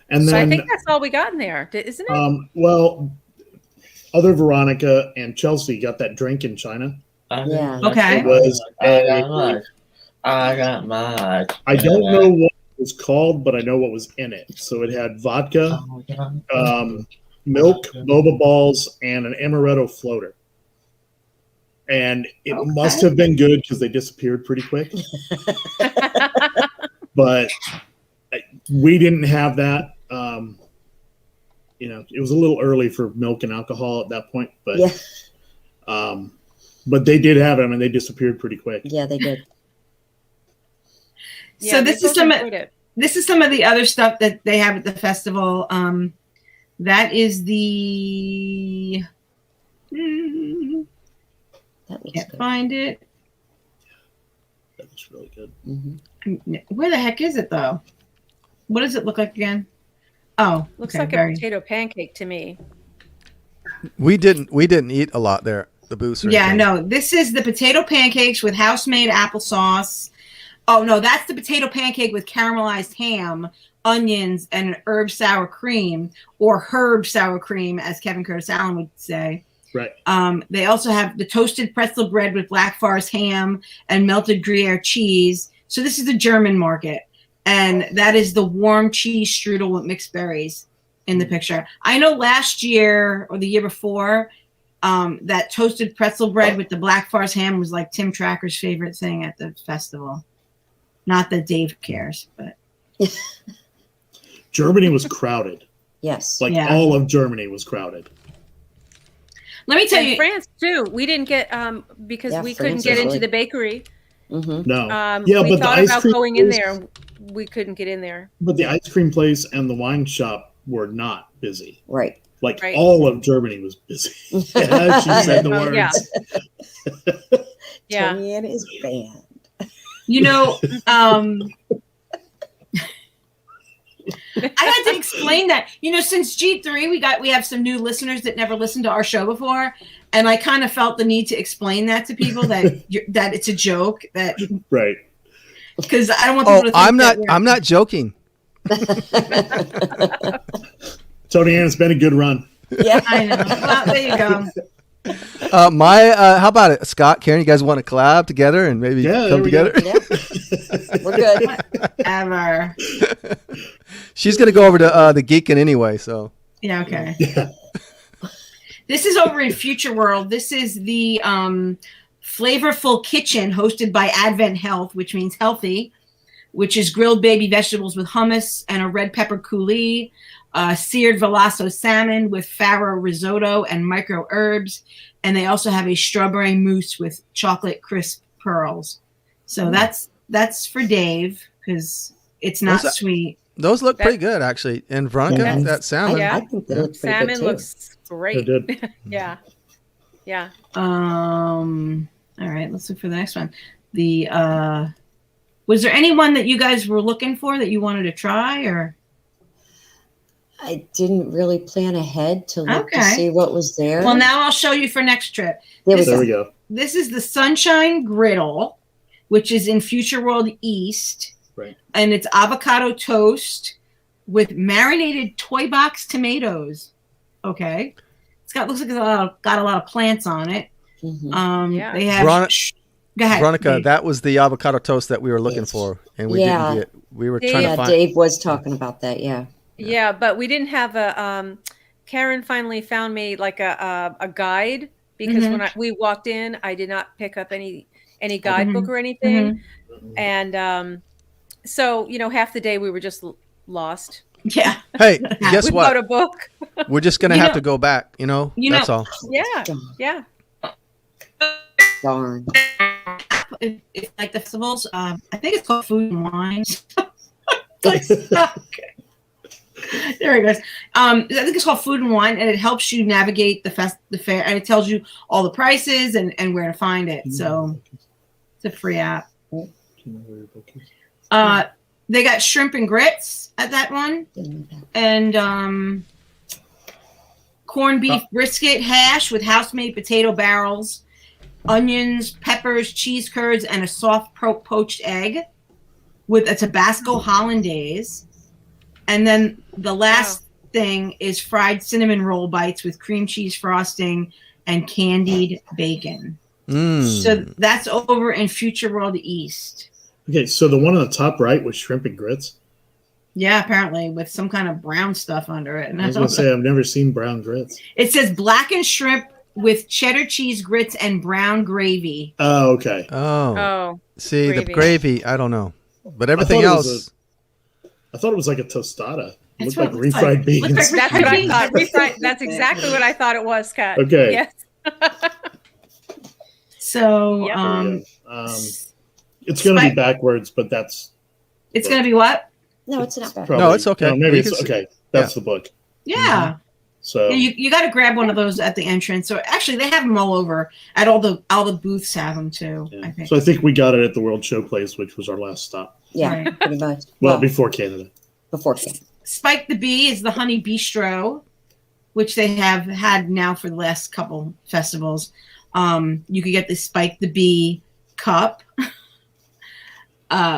and then I think that's all we got in there, isn't it? Well, other Veronica and Chelsea got that drink in China. Yeah. Okay. It was. I don't know what it was called, but I know what was in it. So it had vodka, milk, boba balls, and an amaretto floater. And it must have been good because they disappeared pretty quick. But we didn't have that. It was a little early for milk and alcohol at that point. But but they did have them, and they disappeared pretty quick. Yeah, they did. So this is some of the other stuff that they have at the festival. That is the. Can't find it. That looks really good. Mm-hmm. Where the heck is it though? What does it look like again? Oh, looks like a potato pancake to me. We didn't eat a lot there. The booth. Yeah, no. This is the potato pancakes with house-made applesauce. Oh no, that's the potato pancake with caramelized ham, onions, and an herb sour cream, or herb sour cream, as Kevin Curtis Allen would say. Right. They also have the toasted pretzel bread with Black Forest ham and melted Gruyere cheese. So this is the German market, and that is the warm cheese strudel with mixed berries in the picture. I know last year or the year before, that toasted pretzel bread with the Black Forest ham was like Tim Tracker's favorite thing at the festival. Not that Dave cares, but Germany was crowded. Yes. All of Germany was crowded. Let me tell you, France too. We didn't get because we couldn't get into the bakery. Mm-hmm. No. We thought about going in there. We couldn't get in there. But the ice cream place and the wine shop were not busy. Right. All of Germany was busy. Yeah, she said the words. Yeah. Tony and his band. I had to explain that. Since G3, we have some new listeners that never listened to our show before, and I kind of felt the need to explain that to people that that it's a joke. That right. Because I don't want people to think I'm not joking. Tony Ann, it's been a good run. Yeah, I know. Well, there you go. How about it, Scott, Karen? You guys want to collab together and maybe come together? Yeah. We're good. Ever. She's gonna go over to the Geekin' anyway, so. Yeah. Okay. Yeah. This is over in Future World. This is the Flavorful Kitchen hosted by Advent Health, which means healthy, which is grilled baby vegetables with hummus and a red pepper coulis, seared Veloso salmon with farro risotto and micro herbs. And they also have a strawberry mousse with chocolate crisp pearls. So that's for Dave because it's not sweet. Those look pretty good, actually. And Veronica, that salmon. I think they look pretty Salmon good too. looks great. Yeah. Yeah. All right, let's look for the next one. Was there anyone that you guys were looking for that you wanted to try, or? I didn't really plan ahead to look to see what was there. Well, now I'll show you for next trip. There we go. This is the Sunshine Griddle, which is in Future World East. Right. And it's avocado toast with marinated toy box tomatoes. Okay. Looks like it's got a lot of plants on it. Mm-hmm. They have. Go ahead, Veronica, Dave. that was the avocado toast that we were looking for, and we didn't get. We were trying to find. Dave was talking about that. Yeah. Yeah, but we didn't have a. Karen finally found me like a guide because when we walked in, I did not pick up any guidebook or anything, and so half the day we were just lost. Yeah. Hey, guess what? Without a book. We're just gonna have to go back. That's all. Yeah. Yeah. Darn. It's like the festivals. I think it's called Food and Wine. Okay. There it goes. I think it's called Food and Wine, and it helps you navigate the fair, and it tells you all the prices and where to find it. So it's a free app. They got shrimp and grits at that one, and corned beef brisket hash with house-made potato barrels, onions, peppers, cheese curds, and a soft poached egg with a Tabasco hollandaise. And then the last thing is fried cinnamon roll bites with cream cheese frosting and candied bacon. So that's over in Future World East. Okay, so the one on the top right was shrimp and grits? Yeah, apparently with some kind of brown stuff under it. And I was going to say, I've never seen brown grits. It says blackened shrimp with cheddar cheese grits and brown gravy. Oh, okay. Oh. See, gravy. the gravy, I don't know. But everything else. I thought it was like a tostada. It looked what like it looks refried like. beans. Looks like That's what I thought. Refried. That's exactly what I thought it was, Kat. Okay. Yes. So, it's going to be backwards, but that's. It's going to be what? No, it's not bad. Probably, No, it's okay. No, maybe it's okay. That's the book. Yeah. So you got to grab one of those at the entrance. So actually, they have them all over. At all the booths have them too. yeah. I think. So I think we got it at the World Showplace, which was our last stop. Yeah, Right. pretty much. Well, before Canada. Before Canada. Spike the Bee is the Honey Bistro, which they have had now for the last couple festivals. You could get the Spike the Bee cup,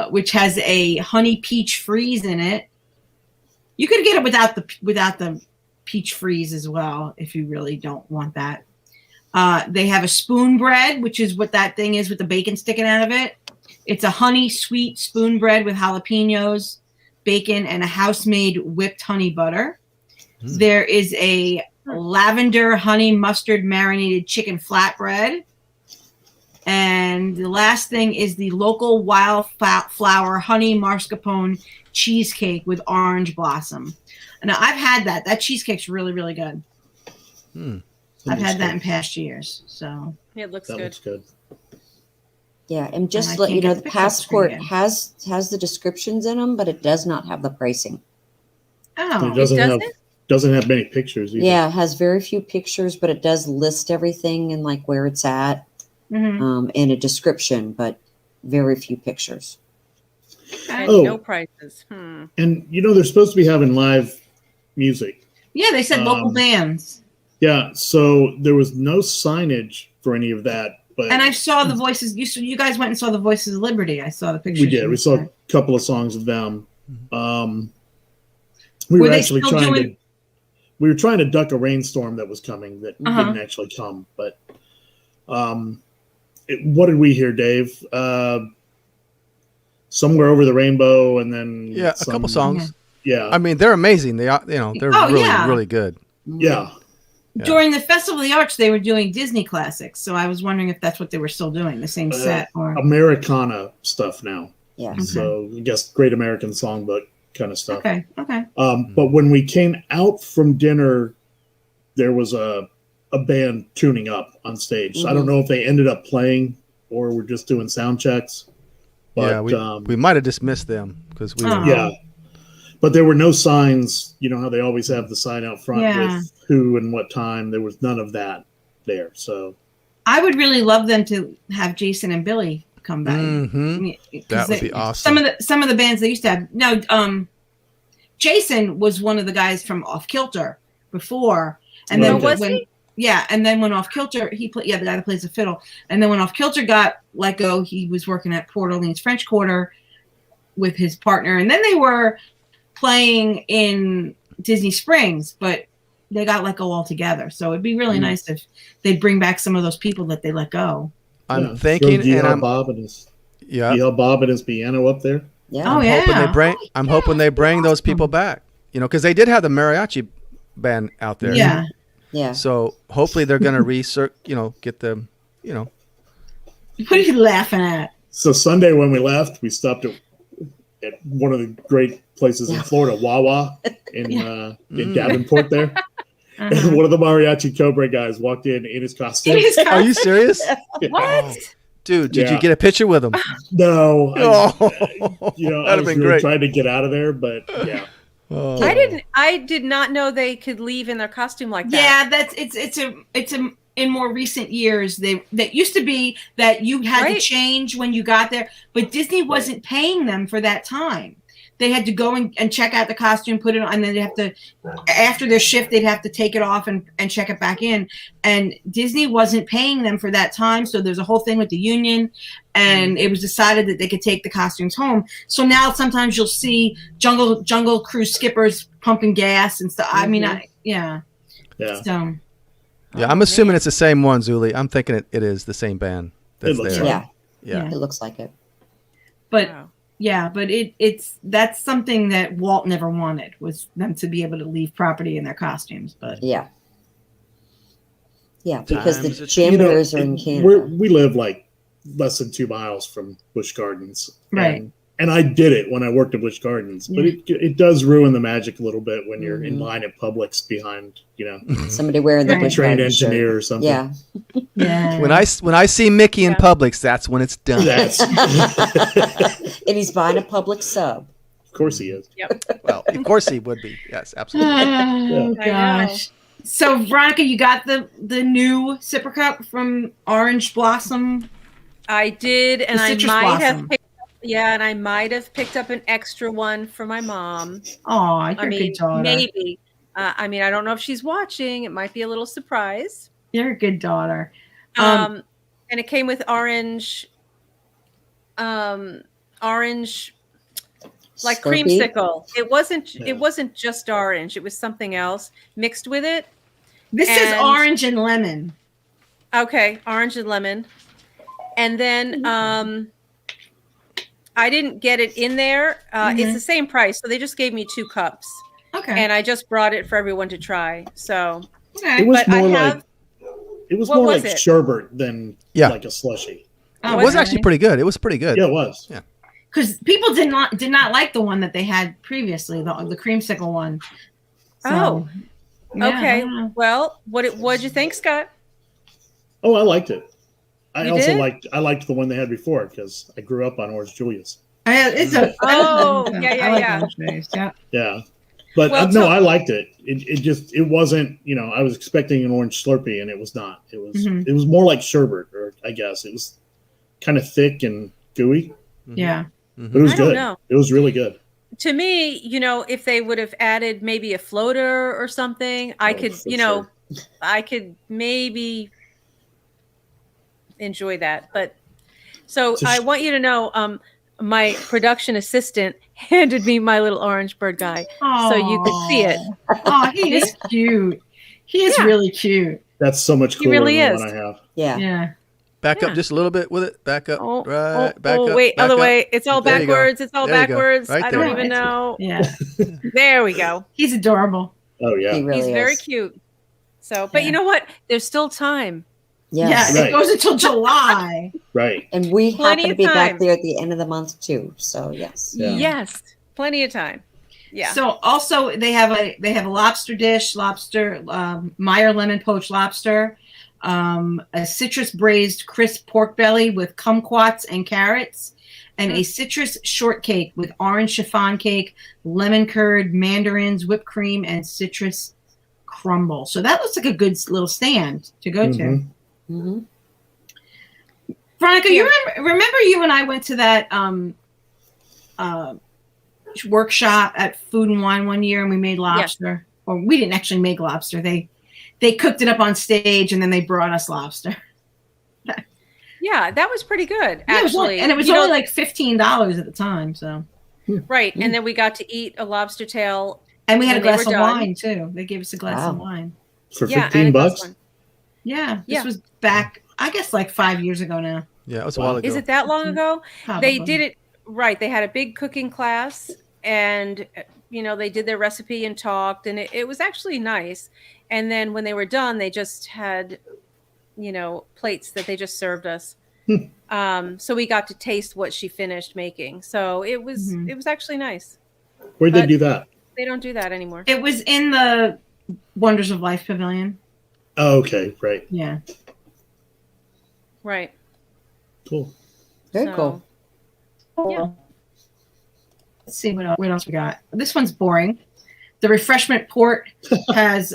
which has a honey peach freeze in it. You could get it without the peach freeze as well if you really don't want that. They have a spoon bread, which is what that thing is with the bacon sticking out of it. It's a honey sweet spoon bread with jalapenos, bacon, and a house-made whipped honey butter. There is a lavender honey mustard marinated chicken flatbread. And the last thing is the local wildflower honey mascarpone cheesecake with orange blossom. Now, I've had that. That cheesecake's really, really good. I've had that in past years. So It looks That good. looks good. Yeah, and just I to let can't you get know, the the pictures passport for you. has the descriptions in them, but it does not have the pricing. Oh, It doesn't have doesn't? doesn't have many pictures either. Yeah, it has very few pictures, but it does list everything and like where it's at, mhm. and a description, but very few pictures. And Oh. no prices. And they're supposed to be having live music. Yeah, they said local Um, bands. Yeah, so there was no signage for any of that, but And I saw the Voices. You guys went and saw the Voices of Liberty. I saw the pictures. we did. We saw a couple of songs of them. We were they actually still trying doing- we were trying to duck a rainstorm that was coming that didn't actually come. But what did we hear, Dave? Somewhere Over the Rainbow, and then a couple songs. Yeah, I mean, they're amazing. They're really good. Yeah. During the Festival of the Arts, they were doing Disney classics, so I was wondering if that's what they were still doing, the same set or Americana stuff now. Yeah. So I guess Great American Songbook kind of stuff. Okay. But when we came out from dinner, there was a band tuning up on stage. So I don't know if they ended up playing or were just doing sound checks. But, we might have dismissed them because we were. Yeah. But there were no signs, you know how they always have the sign out front with who and what time. There was none of that there. So I would really love them to have Jason and Billy come back. That would be awesome. Some of the bands they used to have. No, Jason was one of the guys from Off Kilter before, and then and then when Off Kilter the guy that plays the fiddle, and then when Off Kilter got let go, he was working at Port Orleans French Quarter with his partner, and then they were playing in Disney Springs, but they got let go altogether. So it'd be really nice if they'd bring back some of those people that they let go. I'm thinking, and Bob and his piano up there. Yeah. I'm hoping they bring those people back. You know, because they did have the mariachi band out there. Yeah. Yeah. So hopefully they're going to get them. You know. What are you laughing at? So Sunday when we left, we stopped at one of the great places in Florida, Wawa in Davenport there. And one of the Mariachi Cobra guys walked in his costume. Are you serious? What? Dude, did you get a picture with him? No. I was been really great. trying to get out of there, but yeah. I did not know they could leave in their costume like that. Yeah, it's in more recent years, that used to be that you had to change when you got there, but Disney wasn't paying them for that time. They had to go and check out the costume, put it on, and then they have to, after their shift, they'd have to take it off and check it back in. And Disney wasn't paying them for that time, so there's a whole thing with the union, and it was decided that they could take the costumes home. So now sometimes you'll see Jungle Cruise skippers pumping gas and stuff. I mean, So. Yeah, I'm assuming it's the same one, Zuli. I'm thinking it is the same band that's there. Yeah, it looks like it. But that's something that Walt never wanted, was them to be able to leave property in their costumes. But because the Jamborers are in Canada. We live like less than 2 miles from Busch Gardens, right? And I did it when I worked at Busch Gardens, but it does ruin the magic a little bit when you're in line at Publix behind, somebody wearing the Busch trained Gardens engineer shirt. or something. Yeah. When I see Mickey in Publix, that's when it's done. And he's buying a Publix sub. Of course he is. Yep. Well, of course he would be. Yes, absolutely. Oh gosh. So Veronica, you got the new sipper cup from Orange Blossom. I did, and I might Blossom. I might have picked up an extra one for my mom. Oh, you're a good daughter. Maybe. I don't know if she's watching. It might be a little surprise. You're a good daughter. And it came with orange, like Slurpee? creamsicle. It wasn't just orange. It was something else mixed with it. This says orange and lemon. Okay, orange and lemon. And then I didn't get it in there. It's the same price, so they just gave me 2 cups. Okay. And I just brought it for everyone to try. So it was more like it? sherbet than like a slushie. It was actually pretty good. It was pretty good. Yeah, it was. Yeah. Because people did not like the one that they had previously, the creamsicle one. So, okay. Well, what'd you think, Scott? Oh, I liked it. I did? liked the one they had before because I grew up on Orange Julius. Yeah. Yeah. But I liked it. It wasn't, I was expecting an orange Slurpee and it was not. It was it was more like sherbet, or I guess it was kind of thick and gooey. Yeah. But it was good. It was really good. To me, if they would have added maybe a floater or something, I could maybe enjoy that. But so I want you to know, my production assistant handed me my little orange bird guy, so you could see it. Oh, he is cute. He is really cute. That's so much He cooler really than is. what I have. Yeah. Yeah. Back Yeah. up just a little bit with it. Back up. Back up. Wait, back other up. way. It's all There you go. backwards. It's all There you go. backwards. Right I don't there. even know. Yeah. There we go. He's adorable. Oh yeah. He really He's is. very cute. So, but Yeah. you know what? There's still time. Yes. Yeah, Right. it goes until July. Right. And we Plenty happen to of be time. back there at the end of the month too. So yes. Yeah. Yes, plenty of time. Yeah. So also they have a lobster dish, Meyer lemon poached lobster, a citrus braised crisp pork belly with kumquats and carrots, and a citrus shortcake with orange chiffon cake, lemon curd, mandarins, whipped cream, and citrus crumble. So that looks like a good little stand to go to. Mhm. Mm-hmm. Veronica, you remember you and I went to that workshop at Food and Wine one year, and we made lobster. Or we didn't actually make lobster. They cooked it up on stage, and then they brought us lobster. Yeah, that was pretty good, Yeah, actually. and it was only like $15 at the time. So, right. And then we got to eat a lobster tail. and we had a When they glass were of done. wine too. They gave us a glass of Wow. wine. For Yeah, and a $15 glass bucks. of wine. Yeah, this Yeah. was back, I guess, like 5 years ago now. Yeah, it was a while ago. Is it that long ago? Probably. They did it right. They had a big cooking class, and they did their recipe and talked, and it was actually nice. And then when they were done, they just had plates that they just served us. So we got to taste what she finished making. So it was actually nice. Where'd they But- do that? They don't do that anymore. It was in the Wonders of Life Pavilion. Oh, okay. Right. Yeah. Right. Cool. Very So- cool. Yeah. Let's see what else we got. This one's boring. The refreshment port has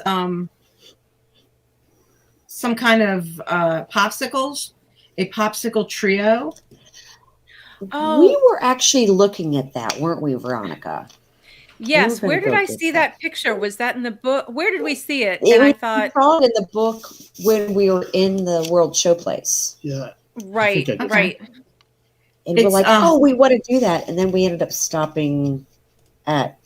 some kind of popsicles, a popsicle trio. Oh. We were actually looking at that, weren't we, Veronica? Yes. We were Where gonna did go I get see that. that picture? Was that in the book? Where did we see it? It And I was thought, probably in the book when we were in the World Showplace. Yeah. right, I did. right. And we're It's, like, we want to do that. And then we ended up stopping at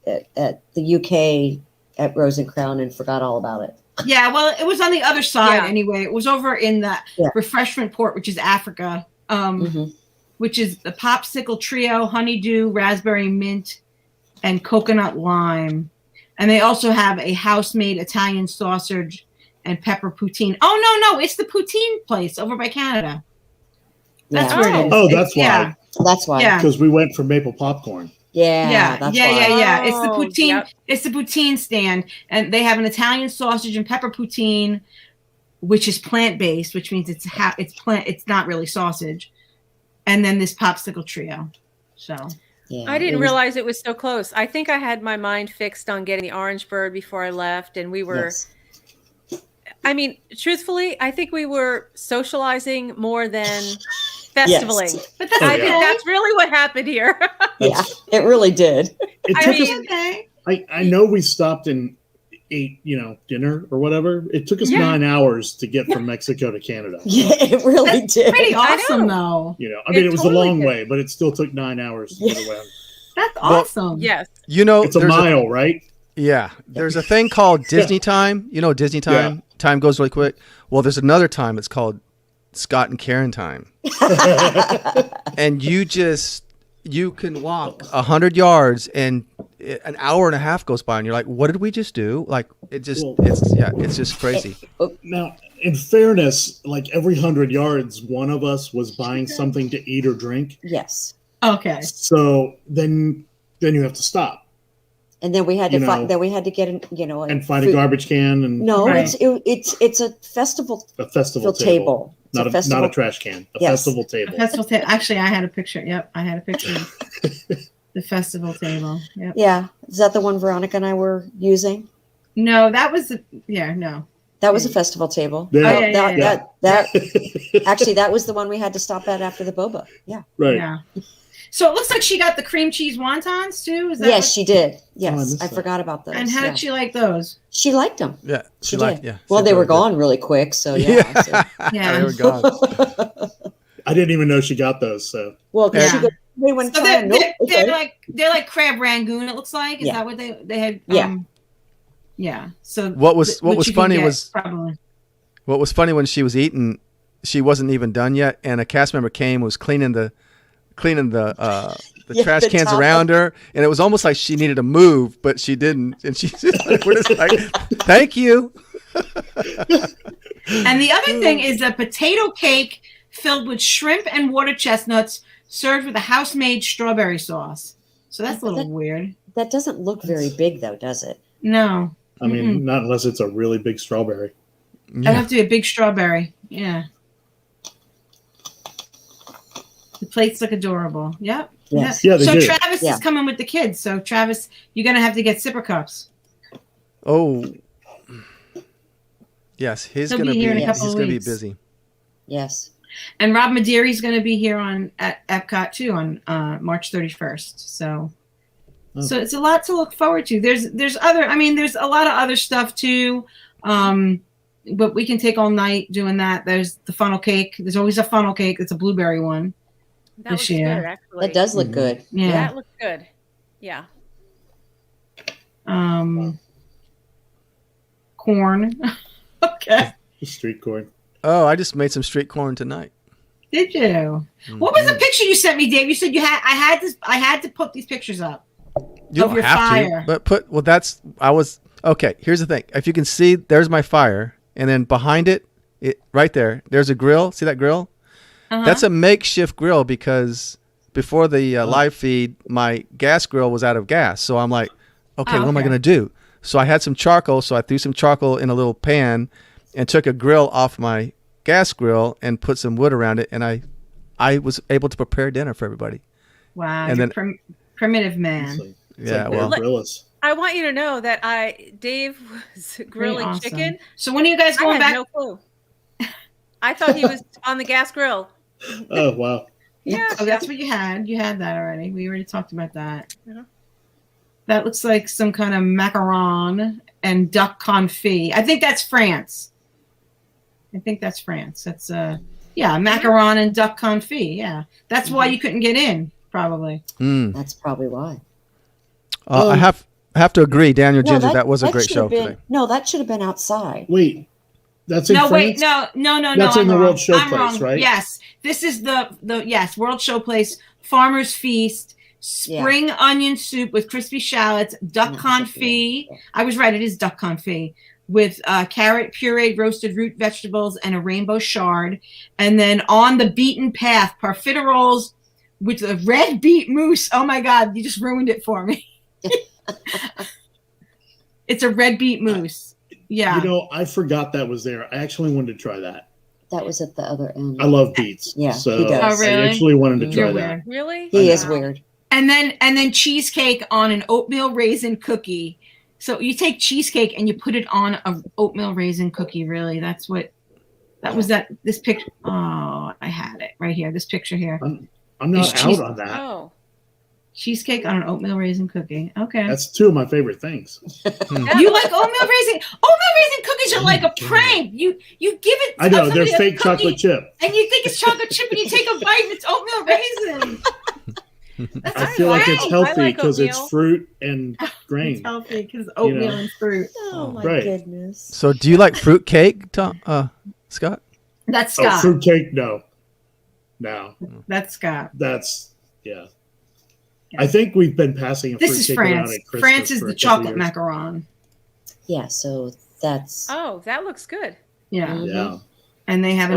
the UK at Rose and Crown and forgot all about it. Yeah, well, it was on the other side Yeah. anyway. It was over in the Yeah. refreshment port, which is Africa, Mhm. which is the popsicle trio, honeydew, raspberry mint, and coconut lime. And they also have a house-made Italian sausage and pepper poutine. Oh, no, it's the poutine place over by Canada. That's Yeah. where it is. Oh, It's- that's why. Yeah, That's why. Yeah. Because we went for maple popcorn. Yeah. That's why. yeah. It's the Oh, poutine. yep. It's the poutine stand, and they have an Italian sausage and pepper poutine, which is plant-based, which means it's plant. It's not really sausage, and then this popsicle trio. So Yeah, I didn't it was- realize it was so close. I think I had my mind fixed on getting the orange bird before I left, and we were. Yes. I mean, truthfully, I think we were socializing more than festivaling. Yes. but that's Oh, I okay. think that's really what happened here. Yeah, it really did. It I took mean- us. Okay. I know we stopped and ate, dinner or whatever. It took us Yeah. 9 hours to get from Mexico to Canada. Yeah, it really did. Pretty I awesome, know. though. I mean, It it was totally a long did. way, but it still took 9 hours to get away. That's Well, awesome. Yes. It's a there's mile, right? Yeah, there's a thing called Disney time. Disney time. Time goes really quick. Well, there's another time. It's called Scott and Karen time. And you can walk 100 yards and an hour and a half goes by and you're like, what did we just do? Like it's just crazy. Now, in fairness, like every 100 yards, one of us was buying something to eat or drink. Yes. Okay. So then you have to stop And then we had to You find. know, Then we had to get in. and find a food. garbage can and No, Right. it's a festival a festival table. table. It's Not a a festival. not a trash can. A Yes. festival table. Festival table. Actually, I had a picture. Yep, I had a picture of the festival table. Yep. Yeah, is that the one Veronica and I were using? No, that was no. That was a festival table. Yeah. Oh, yeah, yeah. That actually that was the one we had to stop at after the boba. Yeah. Right. Yeah. So it looks like she got the cream cheese wontons too. Is that Yes, what- she did. Oh, I Yes, missed I that. forgot about those. And how yeah. did she like those? She liked them. Yeah, She liked. did. Yeah. Well, She they were really did. gone really quick, so yeah. so- Yeah. They were gone. I didn't even know she got those. So well, because Yeah. she goes, Anyone So try? Nope. they're like crab rangoon. It looks like. Is that what they had? Yeah. Yeah. So what was funny was probably. What was funny when she was eating, she wasn't even done yet, and a cast member came, was cleaning the trash cans around her, and it was almost like she needed to move, but she didn't, and she's like, we're just like, thank you. And the other thing is a potato cake filled with shrimp and water chestnuts, served with a house-made strawberry sauce. So that's a little weird. That doesn't look very big, though, does it? No. I mean, not unless it's a really big strawberry. It'd have to be a big strawberry. Yeah. The plates look adorable. Yep. Yes. Yeah, they so do. Travis is coming with the kids. So Travis, you're gonna have to get sipper cups. Oh. Yes, he's gonna be busy. Yes. And Rob Maderi's gonna be here at EPCOT too on March 31st. So it's a lot to look forward to. There's a lot of other stuff too. But we can take all night doing that. There's the funnel cake. There's always a funnel cake. It's a blueberry one. That looks good, actually. That does look good. Yeah. That looks good. Yeah. Corn. Okay. Street corn. Oh, I just made some street corn tonight. Did you? Mm-hmm. What was the picture you sent me, Dave? You said I had to put these pictures up. You don't have to, okay, here's the thing. If you can see, there's my fire. And then behind it right there's a grill. See that grill? Uh-huh. That's a makeshift grill because before the live feed, my gas grill was out of gas. So I'm like, okay, what am I going to do? So I had some charcoal. So I threw some charcoal in a little pan and took a grill off my gas grill and put some wood around it. And I was able to prepare dinner for everybody. Wow. And then primitive man. I want you to know that Dave was grilling chicken. So when are you guys going back? No clue. I thought he was on the gas grill. Oh, wow. Yeah. So that's what you had. You had that already. We already talked about that. Yeah. That looks like some kind of macaron and duck confit. I think that's France. That's macaron and duck confit. Yeah. That's why you couldn't get in, probably. That's probably why. I have to agree, Daniel Ginger. That was a great show today. No, that should have been outside. Wait, that's in France? No. That's in the World Showplace, right? Yes, this is the World Showplace Farmer's Feast spring onion soup with crispy shallots, duck confit. I was right; it is duck confit with carrot pureed roasted root vegetables and a rainbow shard, and then on the beaten path profiteroles with the red beet mousse. Oh my God, you just ruined it for me. It's a red beet mousse. Yeah. I forgot that was there. I actually wanted to try that. That was at the other end. I love beets. Yeah, so he does. Oh, really? I actually wanted to try that. Weird. Really? He is weird. And then cheesecake on an oatmeal raisin cookie. So you take cheesecake and you put it on an oatmeal raisin cookie. Really, this picture. Oh, I had it right here. This picture here. I'm not out on that. Oh. Cheesecake on an oatmeal raisin cookie. Okay. That's two of my favorite things. You like oatmeal raisin? Oatmeal raisin cookies are like a prank. You give it. I know they're fake chocolate chip. And you think it's chocolate chip, and you take a bite, and it's oatmeal raisin. I feel like it's healthy because it's fruit and grain. It's healthy because oatmeal and fruit. Oh my goodness! So, do you like fruit cake, Scott? That's Scott. Oh, fruit cake? No. That's Scott. Yeah. I think we've been passing a fruit cake. This is France. France is the chocolate macaron. Yeah, so that's. Oh, that looks good. Yeah. Mm-hmm. Yeah. And they have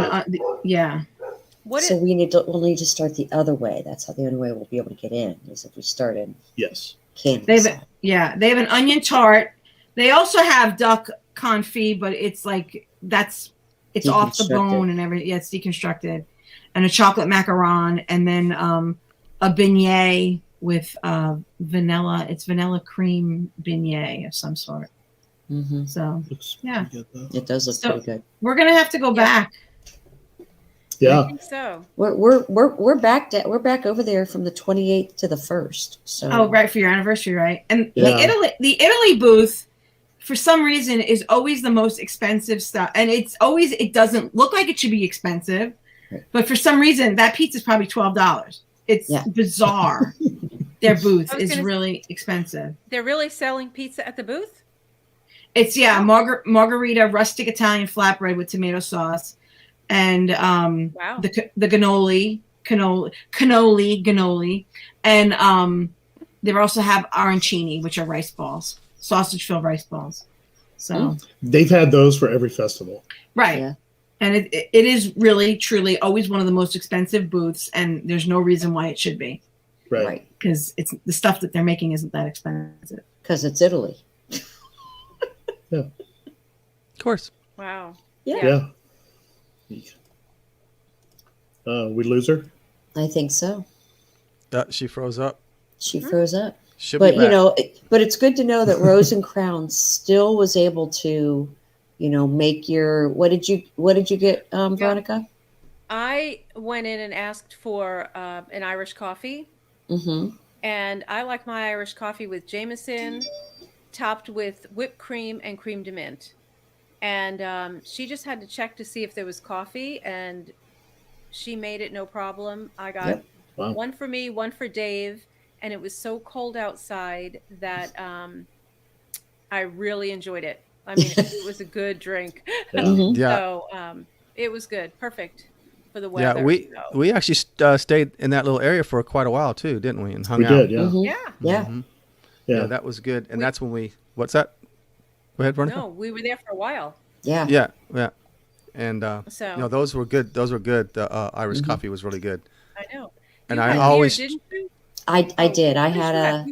we'll need to start the other way. That's how the only way we'll be able to get in is if we start in. Yes. They have an onion tart. They also have duck confit, but it's like it's off the bone and everything. Yeah, it's deconstructed. And a chocolate macaron, and then a beignet with vanilla. It's vanilla cream beignet of some sort. Mm-hmm. So yeah, it does look pretty good. We're gonna have to go back. Yeah, I think so. We're back over there from the 28th to the 1st. So right, for your anniversary, right? And the Italy booth, for some reason, is always the most expensive stuff, and it doesn't look like it should be expensive, but for some reason that pizza is probably $12. It's Yeah. bizarre. Their booth I was is gonna- really expensive. They're really selling pizza at the booth? It's margarita rustic Italian flatbread with tomato sauce, and Wow. the cannoli, and they also have arancini, which are rice balls, sausage filled rice balls. So They've had those for every festival. right. Yeah. And it is really, truly always one of the most expensive booths, and there's no reason why it should be, Right. Right. because it's the stuff that they're making isn't that expensive. Because it's Italy. Of course. Wow. Yeah. We lose her. I think so. She froze up. She froze up. She'll But be back. but it's good to know that Rose and Crown still was able to, make your. What did you get, Veronica? I went in and asked for an Irish coffee, Mm-hmm. and I like my Irish coffee with Jameson, topped with whipped cream and cream de mint. And she just had to check to see if there was coffee, and she made it no problem. I got Yep. Wow. one for me, one for Dave, and it was so cold outside that I really enjoyed it. I mean, it was a good drink. Yeah. Mm-hmm. Yeah. So it was good, perfect for the Yeah, weather. so. we actually stayed in that little area for quite a while too, didn't we? And hung We out. did. Yeah. Mm-hmm. Yeah. Yeah. Mhm. Yeah. Yeah, that was good. And that's when what's that? Go ahead, Veronica. No, we were there for a while. Yeah. Yeah. And So those were good. Those were good. The Irish Mhm. coffee was really good. I know. And You I had beer, always didn't you? I did. I What did had you a have?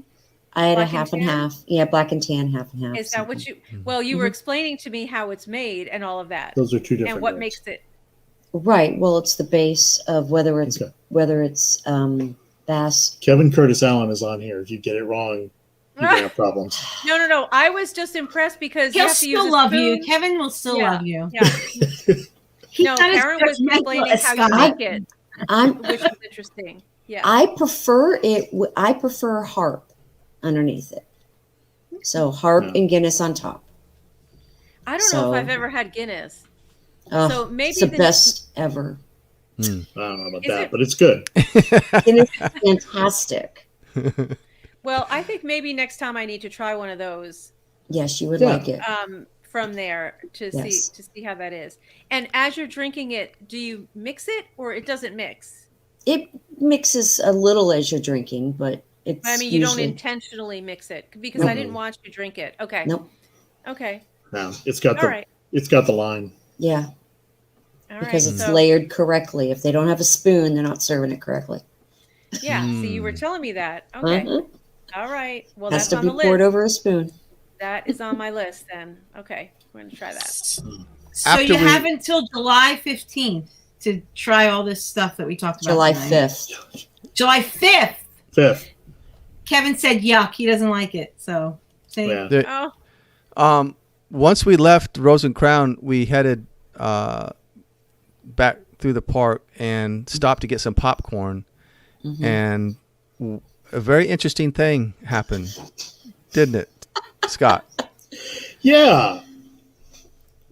I had a Black and half and tan? half. Yeah, black and tan, half and half. Is that what something. you? Well, you were Mhm. explaining to me how it's made and all of that, Those are two different. and what drinks. makes it. Right. Well, it's the base of whether it's Okay. Bass. Kevin Curtis Allen is on here. If you get it wrong, you're gonna have problems. No. I was just impressed because you He'll have to use still a love you. spoon. Kevin will still Yeah. love you. Yeah. He's No, not as Karen was judgmental explaining as how Scott. you make it, I'm which was interesting. Yeah. I prefer it. I prefer harp underneath it. So harp Yeah. and Guinness on top. I don't know so- if I've ever had Guinness. Oh, So maybe it's the the- best ever. I don't know about Is that, it- but it's good. Guinness is fantastic. Well, I think maybe next time I need to try one of those Yes, you would Yeah. like it. from there to Yes. see how that is. And as you're drinking it, do you mix it or it doesn't mix? It mixes a little as you're drinking, but it's. I mean, you usually, don't intentionally mix it because I Nope. didn't watch you drink it. Okay. Nope. Okay. Now it's got All the right. it's got the line. Yeah, All because right. it's So, layered correctly. If they don't have a spoon, they're not serving it correctly. yeah. See, you were telling me that. Okay. Mhm. All right. Well, Has that's to on be the list. poured over a spoon. That is on my list then. Okay. We're going to try that. So After you we- have until July 15th to try all this stuff that we talked about. July tonight. 5th. July 5th. 5th. Kevin said yuck. He doesn't like it. So say Yeah. Oh, Once we left Rose and Crown, we headed back through the park and stopped to get some popcorn. Mhm. And a very interesting thing happened, didn't it, Scott? Yeah.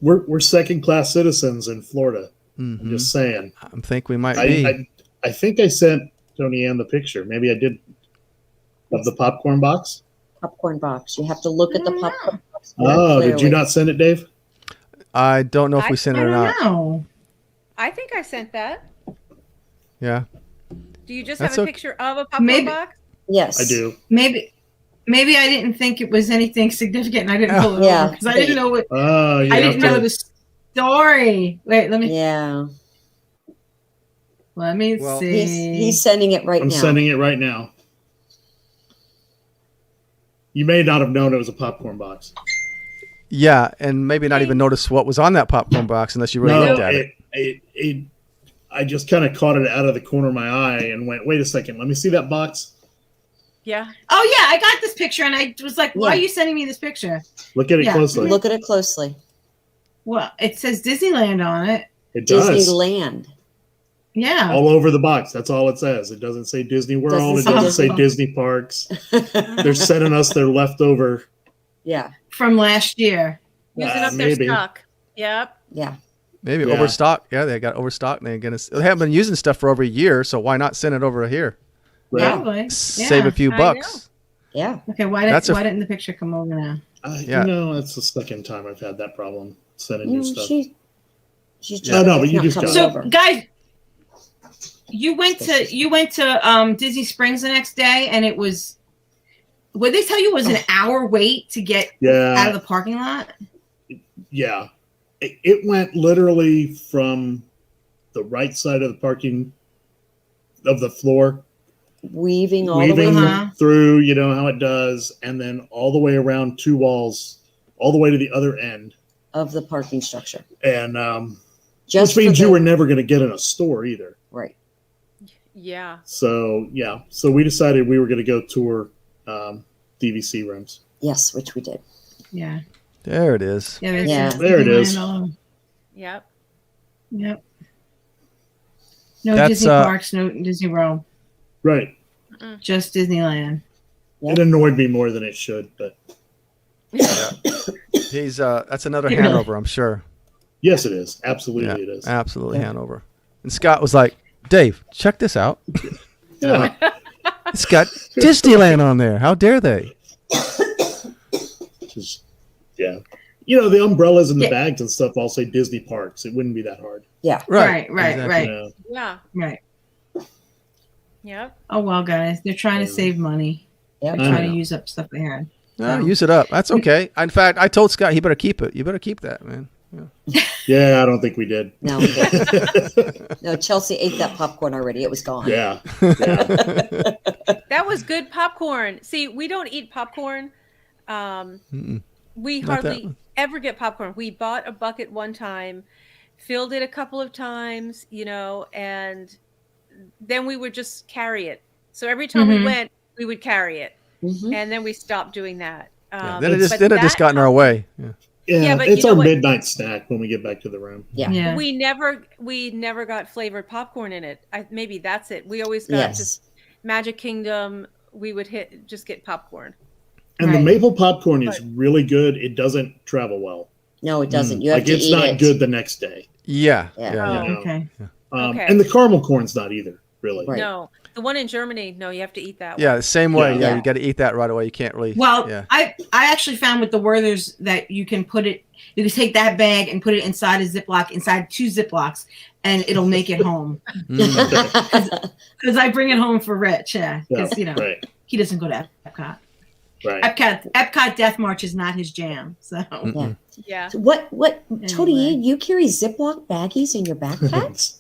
We're second class citizens in Florida. I'm Mhm. just saying. I think we might be. I think I sent Tony Ann the picture. Maybe I did of the popcorn box. Popcorn box. You have to look at the popcorn box. very Oh, did you clearly. not send it, Dave? I don't know if we sent I it or don't not. know. I think I sent that. Yeah. Do you just That's have a okay. picture of a popcorn Maybe- box? Yes, I do. Maybe I didn't think it was anything significant, and I didn't pull it Yeah. over because I didn't know what Oh, you I have didn't know to. the story. Wait, let me Yeah, Well, see. he's sending it right I'm now. sending it right now. You may not have known it was a popcorn box. Yeah, and maybe not even notice what was on that popcorn box unless you really No, looked at it. I just kind of caught it out of the corner of my eye and went, wait a second, let me see that box. Yeah. Oh yeah, I got this picture, and I was like, "Why Yeah. are you sending me this picture?" Look at it Yeah. closely. Look at it closely. Well, it says Disneyland on it. It does. Disneyland. Yeah. All over the box. That's all it says. It doesn't say Disney World. Doesn't It doesn't say say Disney Parks. They're sending us their leftover. Yeah, From last year. Using up maybe. their stock. Yep. yeah. Maybe Yeah. overstock. Yeah, they got overstock. They haven't been using stuff for over a year, so why not send it over here? Probably. save a few I bucks. Yeah. Okay, why didn't the picture come over now? Yeah. It's the second time I've had that problem sending you stuff. She's No, no, but you just coming got So over. guys, you went to Disney Springs the next day, and it was. What they tell you was an hour wait to get out of the parking lot? Yeah. It went literally from the right side of the parking of the floor, weaving all the way Uh-huh. through, you know how it does, and then all the way around two walls, all the way to the other end. of the parking structure. And Just which means for you were never going to get in a store either. right. Yeah. So, yeah. So we decided we were going to go tour DVC rooms. Yes, which we did. Yeah. There it is. Yeah. There's Yeah. just There it is. Disneyland all over. Yep. Yep. No That's, Disney parks, no Disney World, Right. just Disneyland. Yep. It annoyed me more than it should, but He's that's another Yeah. Hanover, I'm sure. yes, it is. Absolutely, Yeah, it is. absolutely Hanover. And Scott was like, "Dave, check this out. Yeah. It's got Disneyland on there. How dare they?" Just, yeah. You know, the umbrellas and the Yeah. bags and stuff all say Disney parks. It wouldn't be that hard. Yeah. Right. exactly. You know? Yeah. Right. Yep. Oh well, guys, they're trying to save money. Yep. They're I trying know. to use up stuff they had. No, use it up. That's okay. In fact, I told Scott he better keep it. You better keep that, man. Yeah. Yeah, I don't think we did. No, no. Chelsea ate that popcorn already. It was gone. Yeah. That was good popcorn. See, we don't eat popcorn. We Not that hardly one. ever get popcorn. We bought a bucket one time, filled it a couple of times, and then we would just carry it. So every time we went, we would carry it, Mhm. and then we stopped doing that. Then it just but got in our way. Yeah. Yeah, but it's you know our what? midnight snack when we get back to the room. Yeah. Yeah. We never got flavored popcorn in it. Maybe that's it. We always got just Magic Kingdom. We would just get popcorn. And the Right. maple popcorn is really good. It doesn't travel well. No, it doesn't. You have Like, to it's eat not it. good the next day. Yeah. Yeah. Yeah. Oh, You know? okay. Okay. And the caramel corn's not either, really. Right. No, the one in Germany. No, you have to eat that. Yeah, the same way. Yeah. Yeah, Yeah. you got to eat that right away. You can't really. Well, yeah. I actually found with the Werther's that you can take that bag and put it inside a Ziploc, inside 2 Ziplocs, and it'll make it home. Because I bring it home for Rich, Yeah, because right. he doesn't go to Epcot. Right. Epcot Death March is not his jam. So Mm-mm. Yeah. So what, Tony, Anyway. you carry Ziploc baggies in your backpacks?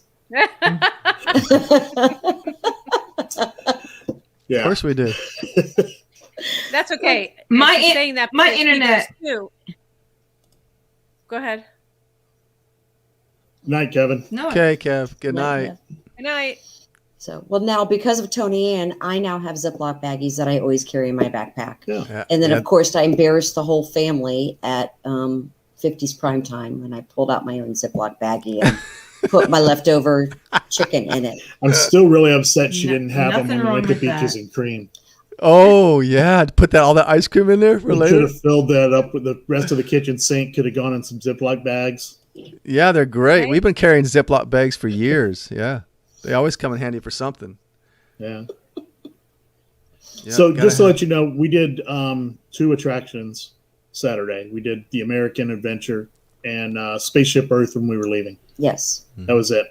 Yeah. Of course we do. That's okay. My I'm in- saying that my because he internet- does too. Go ahead. Night, Kevin. no. Okay, Kev. Good night. Good night. So, well, now because of Tony Ann, I now have Ziploc baggies that I always carry in my backpack. Yeah. Yeah. And then, Yeah. of course, I embarrassed the whole family at 50s prime time when I pulled out my own Ziploc baggie and put my leftover chicken in it. I'm still really upset she No- didn't have them nothing when we wrong went to with that. Peaches and Cream. Oh yeah, put all that ice cream in there for We could later. have filled that up with the rest of the kitchen sink. Could have gone in some Ziploc bags. Yeah, they're great. Right? We've been carrying Ziploc bags for years. Yeah, they always come in handy for something. Yeah. Yeah, So gotta just to have- let you know, we did 2 attractions Saturday. We did the American Adventure and Spaceship Earth when we were leaving. Yes. That was it.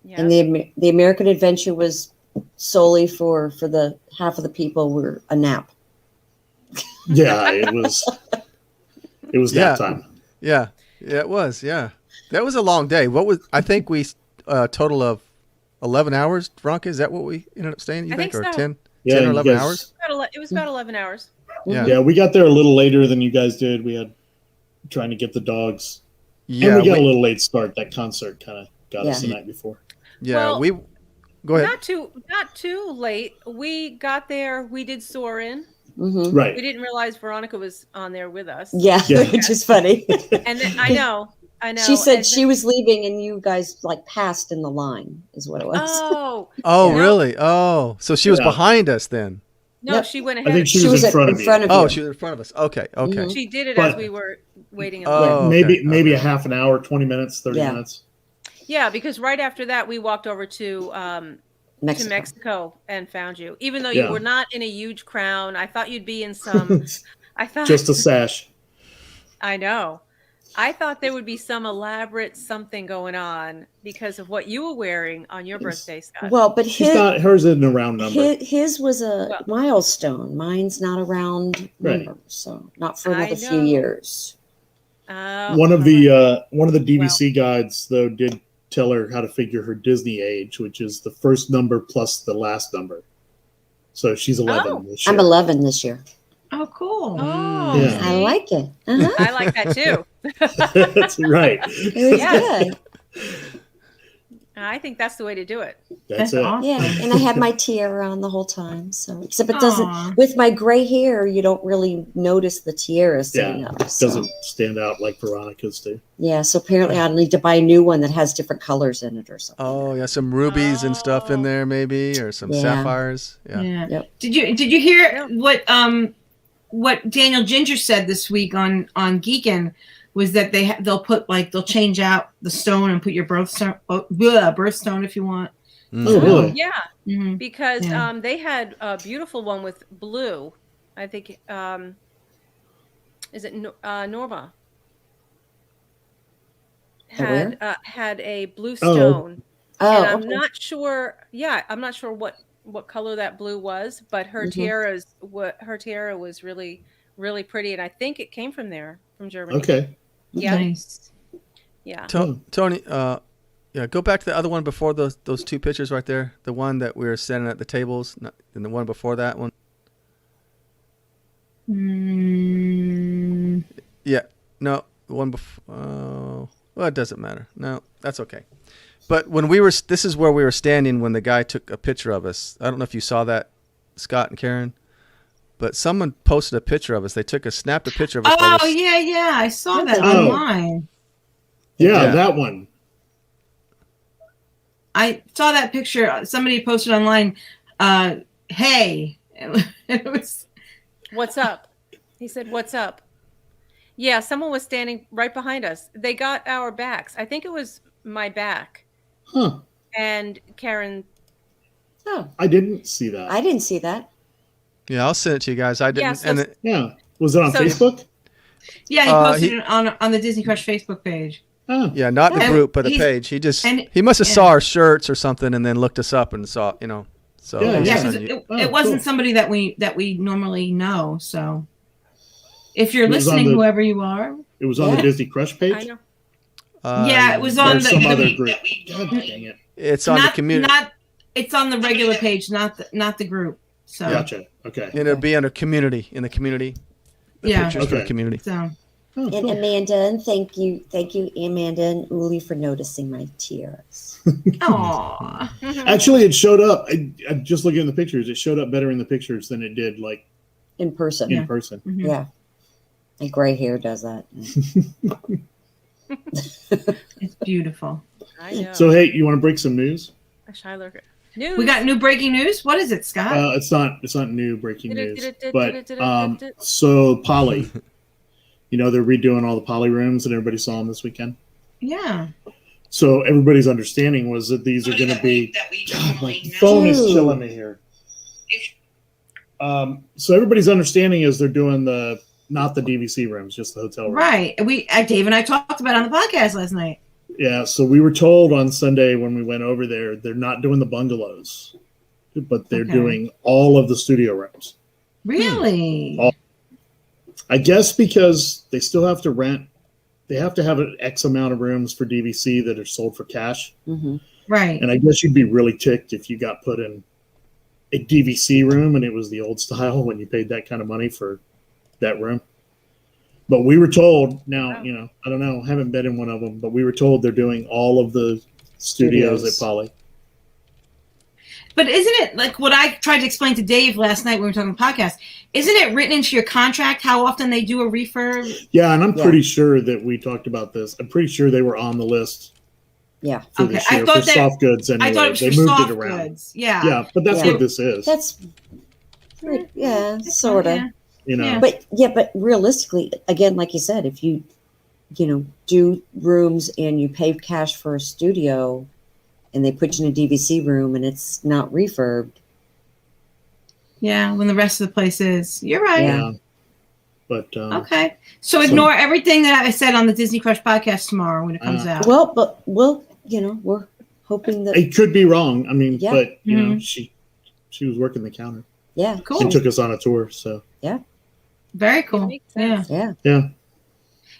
Yeah. And the American Adventure was solely for the half of the people were a nap. Yeah, it was Yeah. nap time. yeah, it was. Yeah, that was a long day. What was? I think we total of 11 hours. Veronica, is that what we ended up staying? You I think, think or so. 10? Yeah, 10 or you 11 guys- hours? It was about 11 hours. Yeah. Yeah, we got there a little later than you guys did. We had trying to get the dogs. Yeah, And we got a little late start. That concert kind of got us Yeah. the night before. Well, we. Go ahead. Not too late. We got there. We did Soarin'. Hmm. Right. We didn't realize Veronica was on there with us. Yeah, Yeah. which is funny. And then I know. She said And she was leaving and you guys like passed in the line is what it was. Oh Oh, No. really? Oh, so she was Yeah. behind us then. no, Yep. she went I ahead. think she was in front of you. Oh, you. she was in front of us. Okay, okay. Mhm. She did it But- as we were waiting. In Oh, line. okay, maybe okay. a half an hour, 20 minutes, 30 Yeah. minutes. Yeah, because right after that we walked over to Mexico. to Mexico and found you, even though Yeah. you were not in a huge crown. I thought you'd be in some. I thought Just a sash. I know. I thought there would be some elaborate something going on because of what you were wearing on your birthday, Scott. Well, but Hers isn't a round number. his was a milestone. Mine's not a round number, so not for another few years. One of the DVC guides though did tell her how to figure her Disney age, which is the first number plus the last number. So she's 11 this year. I'm 11 this year. Oh, cool. Oh, Yeah. I like it. Uh-huh. I like that too. That's right. It was good. I think that's the way to do it. That's it. awesome. Yeah, and I had my tiara on the whole time. So, except it doesn't. Aw. With my gray hair, you don't really notice the tiara sitting Yeah, up. it So. doesn't stand out like Veronica's do. Yeah, so apparently I need to buy a new one that has different colors in it or something. Oh yeah, some rubies and stuff in there maybe, or some Yeah. sapphires. Yeah. Yeah. Yep. Did you hear what Daniel Ginger said this week on Geekin'? Was that they'll change out the stone and put your birthstone if you want. Oh, really? Yeah, Mhm. because Yeah. they had a beautiful one with blue. I think is it Norma had a blue stone, Oh, and I'm okay. not sure. Yeah, I'm not sure what color that blue was, but her tiara was really really pretty, and I think it came from Germany. Okay. Yeah. Nice. Yeah. Tony, yeah, go back to the other one before those two pictures right there. The one that we were standing at the tables, and the one before that one. Yeah, no, the one before. Well, it doesn't matter. No, that's okay. But when this is where we were standing when the guy took a picture of us. I don't know if you saw that, Scott and Karen, but someone posted a picture of us. They snapped a picture of us. Oh yeah, I saw that online. Yeah, that one. I saw that picture. Somebody posted online. Hey, it was. What's up? He said, "What's up?" Yeah, someone was standing right behind us. They got our backs. I think it was my back. Huh. And Karen. Oh, I didn't see that. I didn't see that. Yeah, I'll send it to you guys. I didn't. Yeah, was it on Facebook? Yeah, he posted it on the Disney Crush Facebook page. Oh. Yeah, not the group, but the page. He must have saw our shirts or something, and then looked us up and saw, So it wasn't somebody that we normally know. So if you're listening, whoever you are, it was on the Disney Crush page. I know. Yeah, it was on some other group. God dang it! It's on the community. It's on the regular page, not the group. So Gotcha. Okay. And it'll be under community in the community. Pictures for the community. So. And Amanda, and thank you, Amanda and Uli, for noticing my tears. Aww. Actually, it showed up. I'm just looking at the pictures. It showed up better in the pictures than it did in person. In person. Mm-hmm. Yeah, and gray hair does that. It's beautiful. I know. So hey, you want to break some news? News. We got new breaking news. What is it, Scott? It's not new breaking news, but so Poly. They're redoing all the Poly rooms, and everybody saw them this weekend. Yeah. So everybody's understanding was that these are going to be. God, my phone is killing me here. So everybody's understanding is they're doing not the DVC rooms, just the hotel rooms. Right. Dave and I talked about it on the podcast last night. Yeah. So we were told on Sunday when we went over there, they're not doing the bungalows, but they're doing all of the studio rooms. Really? I guess because they still have to rent. They have to have an X amount of rooms for DVC that are sold for cash. Mm-hmm. Right. And I guess you'd be really ticked if you got put in a DVC room and it was the old style when you paid that kind of money for that room. But we were told now, I don't know, haven't been in one of them, but we were told they're doing all of the studios at Poly. But isn't it like what I tried to explain to Dave last night when we were talking about the podcast? Isn't it written into your contract how often they do a refurb? Yeah, and I'm pretty sure that we talked about this. I'm pretty sure they were on the list. Yeah. For this year, for soft goods anyway. I thought it was they for moved soft it around. goods. Yeah. Yeah, but that's what this is. That's sort of. But realistically, again, like you said, if you do rooms and you pay cash for a studio, and they put you in a DVC room and it's not refurbed. Yeah, when the rest of the place is. You're right. Yeah. But okay. So ignore everything that I said on the Disney Crush podcast tomorrow when it comes out. Well, but we're hoping that it could be wrong. I mean, Yeah. but you know, she was working the counter. yeah, Cool. She took us on a tour, so Very cool. Makes sense. Yeah. yeah.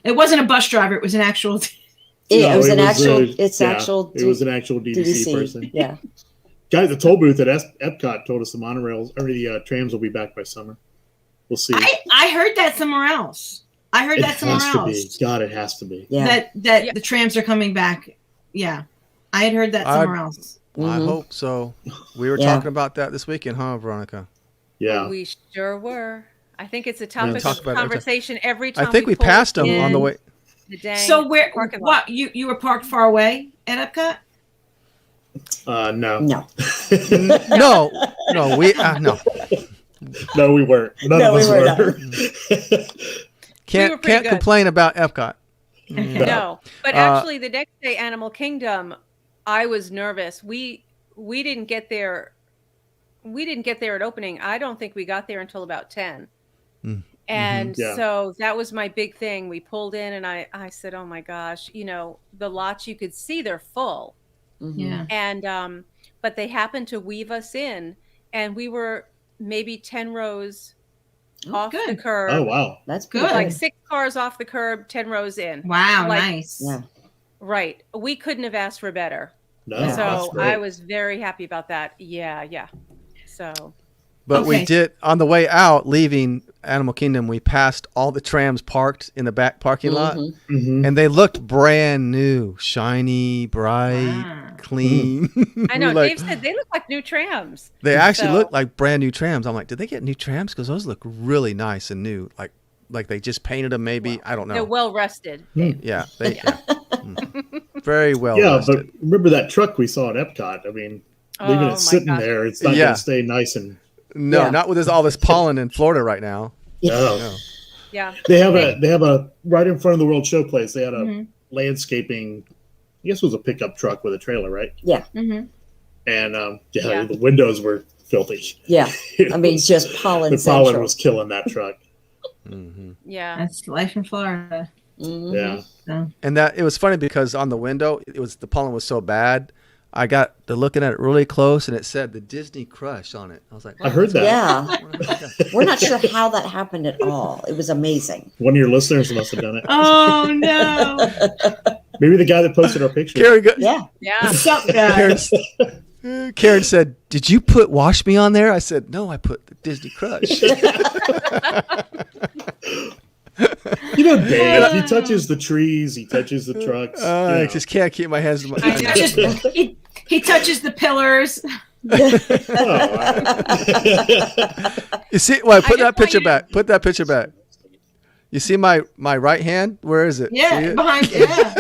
It wasn't a bus driver. It was an actual. Yeah, it was an it actual. was It's it was an actual DVC person. Yeah. Guy at the toll booth at Epcot told us the monorails or the trams will be back by summer. We'll see. I heard that somewhere else. I heard It that somewhere has to else. be. God, it has to be. Yeah. That the trams are coming back. Yeah, I had heard that somewhere else. I Mhm. hope so. We were Yeah. talking about that this weekend, huh, Veronica? Yeah. We sure were. I think it's a topic talk of about it every time. conversation every time. I think we pull passed them in on the way. The dang So where? parking lot. What you were parked far away at Epcot? No. No. No, we no. No, we weren't. None No, of us we were were. not. We were Can't pretty good. complain about Epcot. No, but actually, the next day, Animal Kingdom, I was nervous. We didn't get there. We didn't get there at opening. I don't think we got there until about 10. And Yeah. so that was my big thing. We pulled in, and I said, "Oh my gosh, the lots you could see they're full." Mhm. Yeah. And but they happened to weave us in, and we were maybe 10 rows off the good. curb. Oh wow. That's Good. good. Like 6 cars off the curb, 10 rows in. Wow, Like- nice. Yeah. Right. We couldn't have asked for better. No, that's So great. I was very happy about that. Yeah. So But we Okay. did on the way out, leaving Animal Kingdom. We passed all the trams parked in the back parking lot, Mhm. Mhm. and they looked brand new, shiny, bright, Ah. clean. I know We like- Dave said they look like new trams. They actually So- look like brand new trams. I'm like, did they get new trams? Because those look really nice and new. Like they just painted them. Maybe I don't know. They're well rested. Yeah, yeah. Very well. Yeah, rested. but remember that truck we saw at Epcot? I mean, leaving Oh, my it sitting gosh. there, it's not Yeah. going to stay nice and. No, Yeah. not with all this pollen in Florida right now. No. No. Yeah. They have a right in front of the World Show Place. They had a Mhm. landscaping. I guess it was a pickup truck with a trailer, right? Mm-hmm. And Yeah. the windows were filthy. Yeah. I mean, just pollen the pollen central. was killing that truck. Hmm. Yeah. That's life in Florida. Mhm. Yeah. And that it was funny because on the window, the pollen was so bad. I got to looking at it really close, and it said the Disney Crush on it. I was like, I heard that. Yeah. We're not sure how that happened at all. It was amazing. One of your listeners must have done it. Oh no! Maybe the guy that posted our picture. Yeah. Yeah. What's up, guys? Karen said, "Did you put Wash Me on there?" I said, "No, I put the Disney Crush." You know, Dave, he touches the trees, he touches the trucks. I just can't keep my hands to my. I just, he touches the pillars. You see? Well, put just that want picture you to- back. Put that picture back. You see my right hand? Where is it? See Yeah, it? behind. Yeah.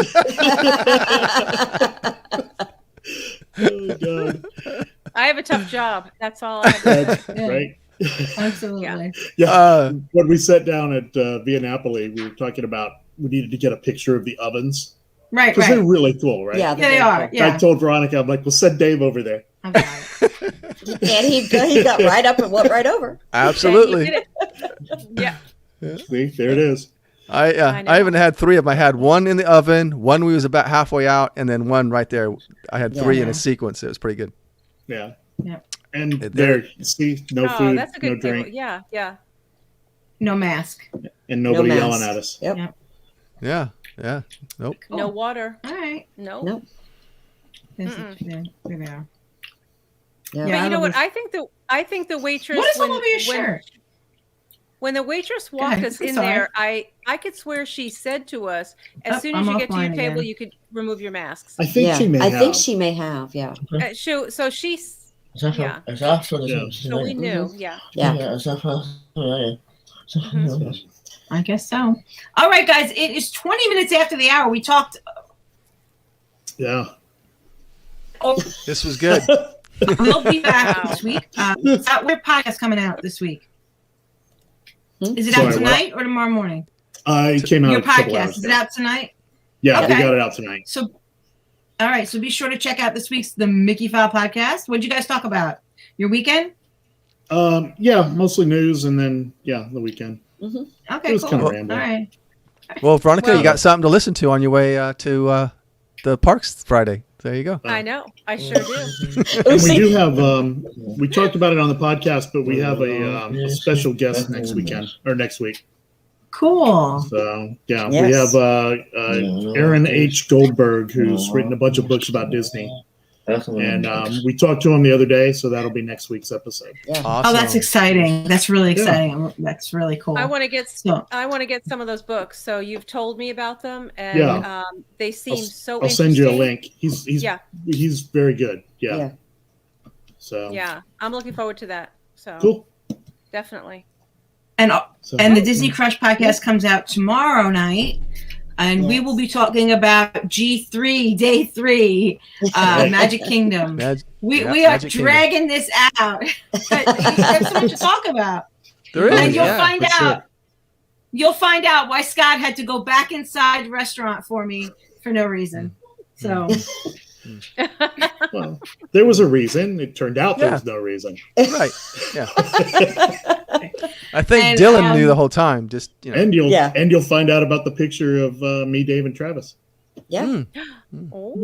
Oh, God. I have a tough job. That's all I have. Yeah. Right? Absolutely. Yeah. When we sat down at Via Napoli, we were talking about we needed to get a picture of the ovens Right. because they're Right. really cool, right? Yeah. Yeah, they are. I Yeah. told Veronica, I'm like, we'll send Dave over there. I got it. And he got right up and went right over. Absolutely. Yeah, you did it. Yeah. See, there it is. I know. I even had 3 of them. I had one in the oven, one we was about halfway out, and then one right there. I had 3 in Yeah. a sequence. It was pretty good. Yeah. Yeah. And It- there, you see, no Oh, food, that's a no good table. drink, Yeah. No mask. and nobody No yelling mask. at us. Yep. Yeah. Nope. Cool. No water. All right. No. Nope. This is, yeah, there they are. Yeah. But Yeah, you know what? was- I think the waitress. What is all over your shirt? When the waitress walked ahead. us I'm in sorry. there, I could swear she said to us, as Oh, soon I'm as you get to your offline table, again. you could remove your masks. I think Yeah. she may I have. think she may have. Yeah. So she's yeah. It's after the Yeah. So we knew. Yeah. Yeah. it's after I guess so. All right, guys. It is 20 minutes after the hour. We talked. Yeah. This was good. We'll be back Wow. this week. Where podcast coming out this week? Hmm? Is it Sorry, out what? tonight or tomorrow morning? It came out Your a couple podcast hours is ago. it out tonight? Yeah, Okay. we got it out tonight. So All right. So be sure to check out this week's The Mickeyphile podcast. What did you guys talk about? Your weekend? Yeah, mostly news, and then the weekend. Mm-hmm. Okay, It was cool. kind of All rambling. right. Well, Veronica, Well- you got something to listen to on your way to the parks Friday. There you go. I know. I sure do. And we do have we talked about it on the podcast, but we have a special guest next week. Cool. So we Yes. have Aaron H. Goldberg, who's written a bunch of books about Disney, and we talked to him the other day, so that'll be next week's episode. Yeah. Awesome. Oh, that's exciting. That's really exciting. That's really cool. I want to get So- some of those books. So you've told me about them, and they seem so. I'll send you a interesting. link. He's very good. Yeah. Yeah. So Yeah, I'm looking forward to that. So cool. definitely. And So, the Disney Crush podcast comes out tomorrow night, and we will be talking about G3 Day 3, Magic Kingdom. We are Magic Kingdom. dragging this out. But there's so much to talk about, There is. and you'll yeah. find for out. sure. You'll find out why Scott had to go back inside the restaurant for me for no reason. So Well, there was a reason. It turned out there was no reason. Right. Yeah. I think And, Dylan knew the whole time. Just And Yeah. you'll find out about the picture of me, Dave, and Travis. Yeah. Oh.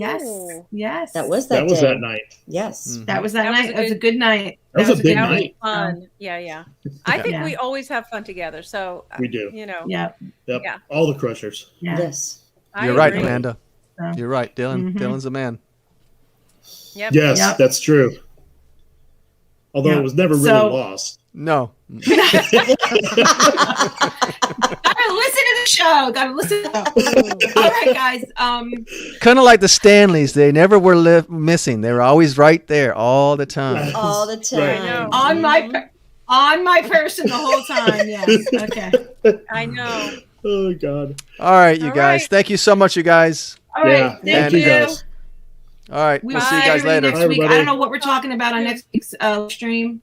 yes, That was That was day. that night. Yes. that was that That was night. a That was a good- good night. That was a big That was night. fun. Yeah. I think Yeah. we always have fun together. So We do. Yeah, Yep. Yeah. All the crushers. yeah. Yes. I You're right, agree. Amanda. So- You're right, Dylan. Mhm. Dylan's a man. Yep. Yes, Yep. that's true. Although Yeah. it was never really So- lost. No. Gotta listen to the show. Gotta listen. All right, guys. Kind of like the Stanleys. They never were missing. They were always right there all the time. All the time. Right. I know. On my person the whole time. Yes. Okay. I know. Oh God. All right, you All guys. right. Thank you so much, you guys. All right. Yeah. Thank you you. guys. All right. We We'll will see you see guys everybody later. next Bye, week. I everybody. don't know what we're talking about on next week's stream,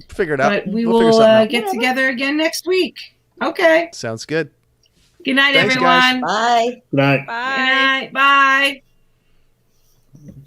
Figure it out. but we We'll figure will something out. get together again next week. Okay. Sounds good. Good night, Thanks, guys. everyone. Bye. Good night. Bye. Good night. Bye.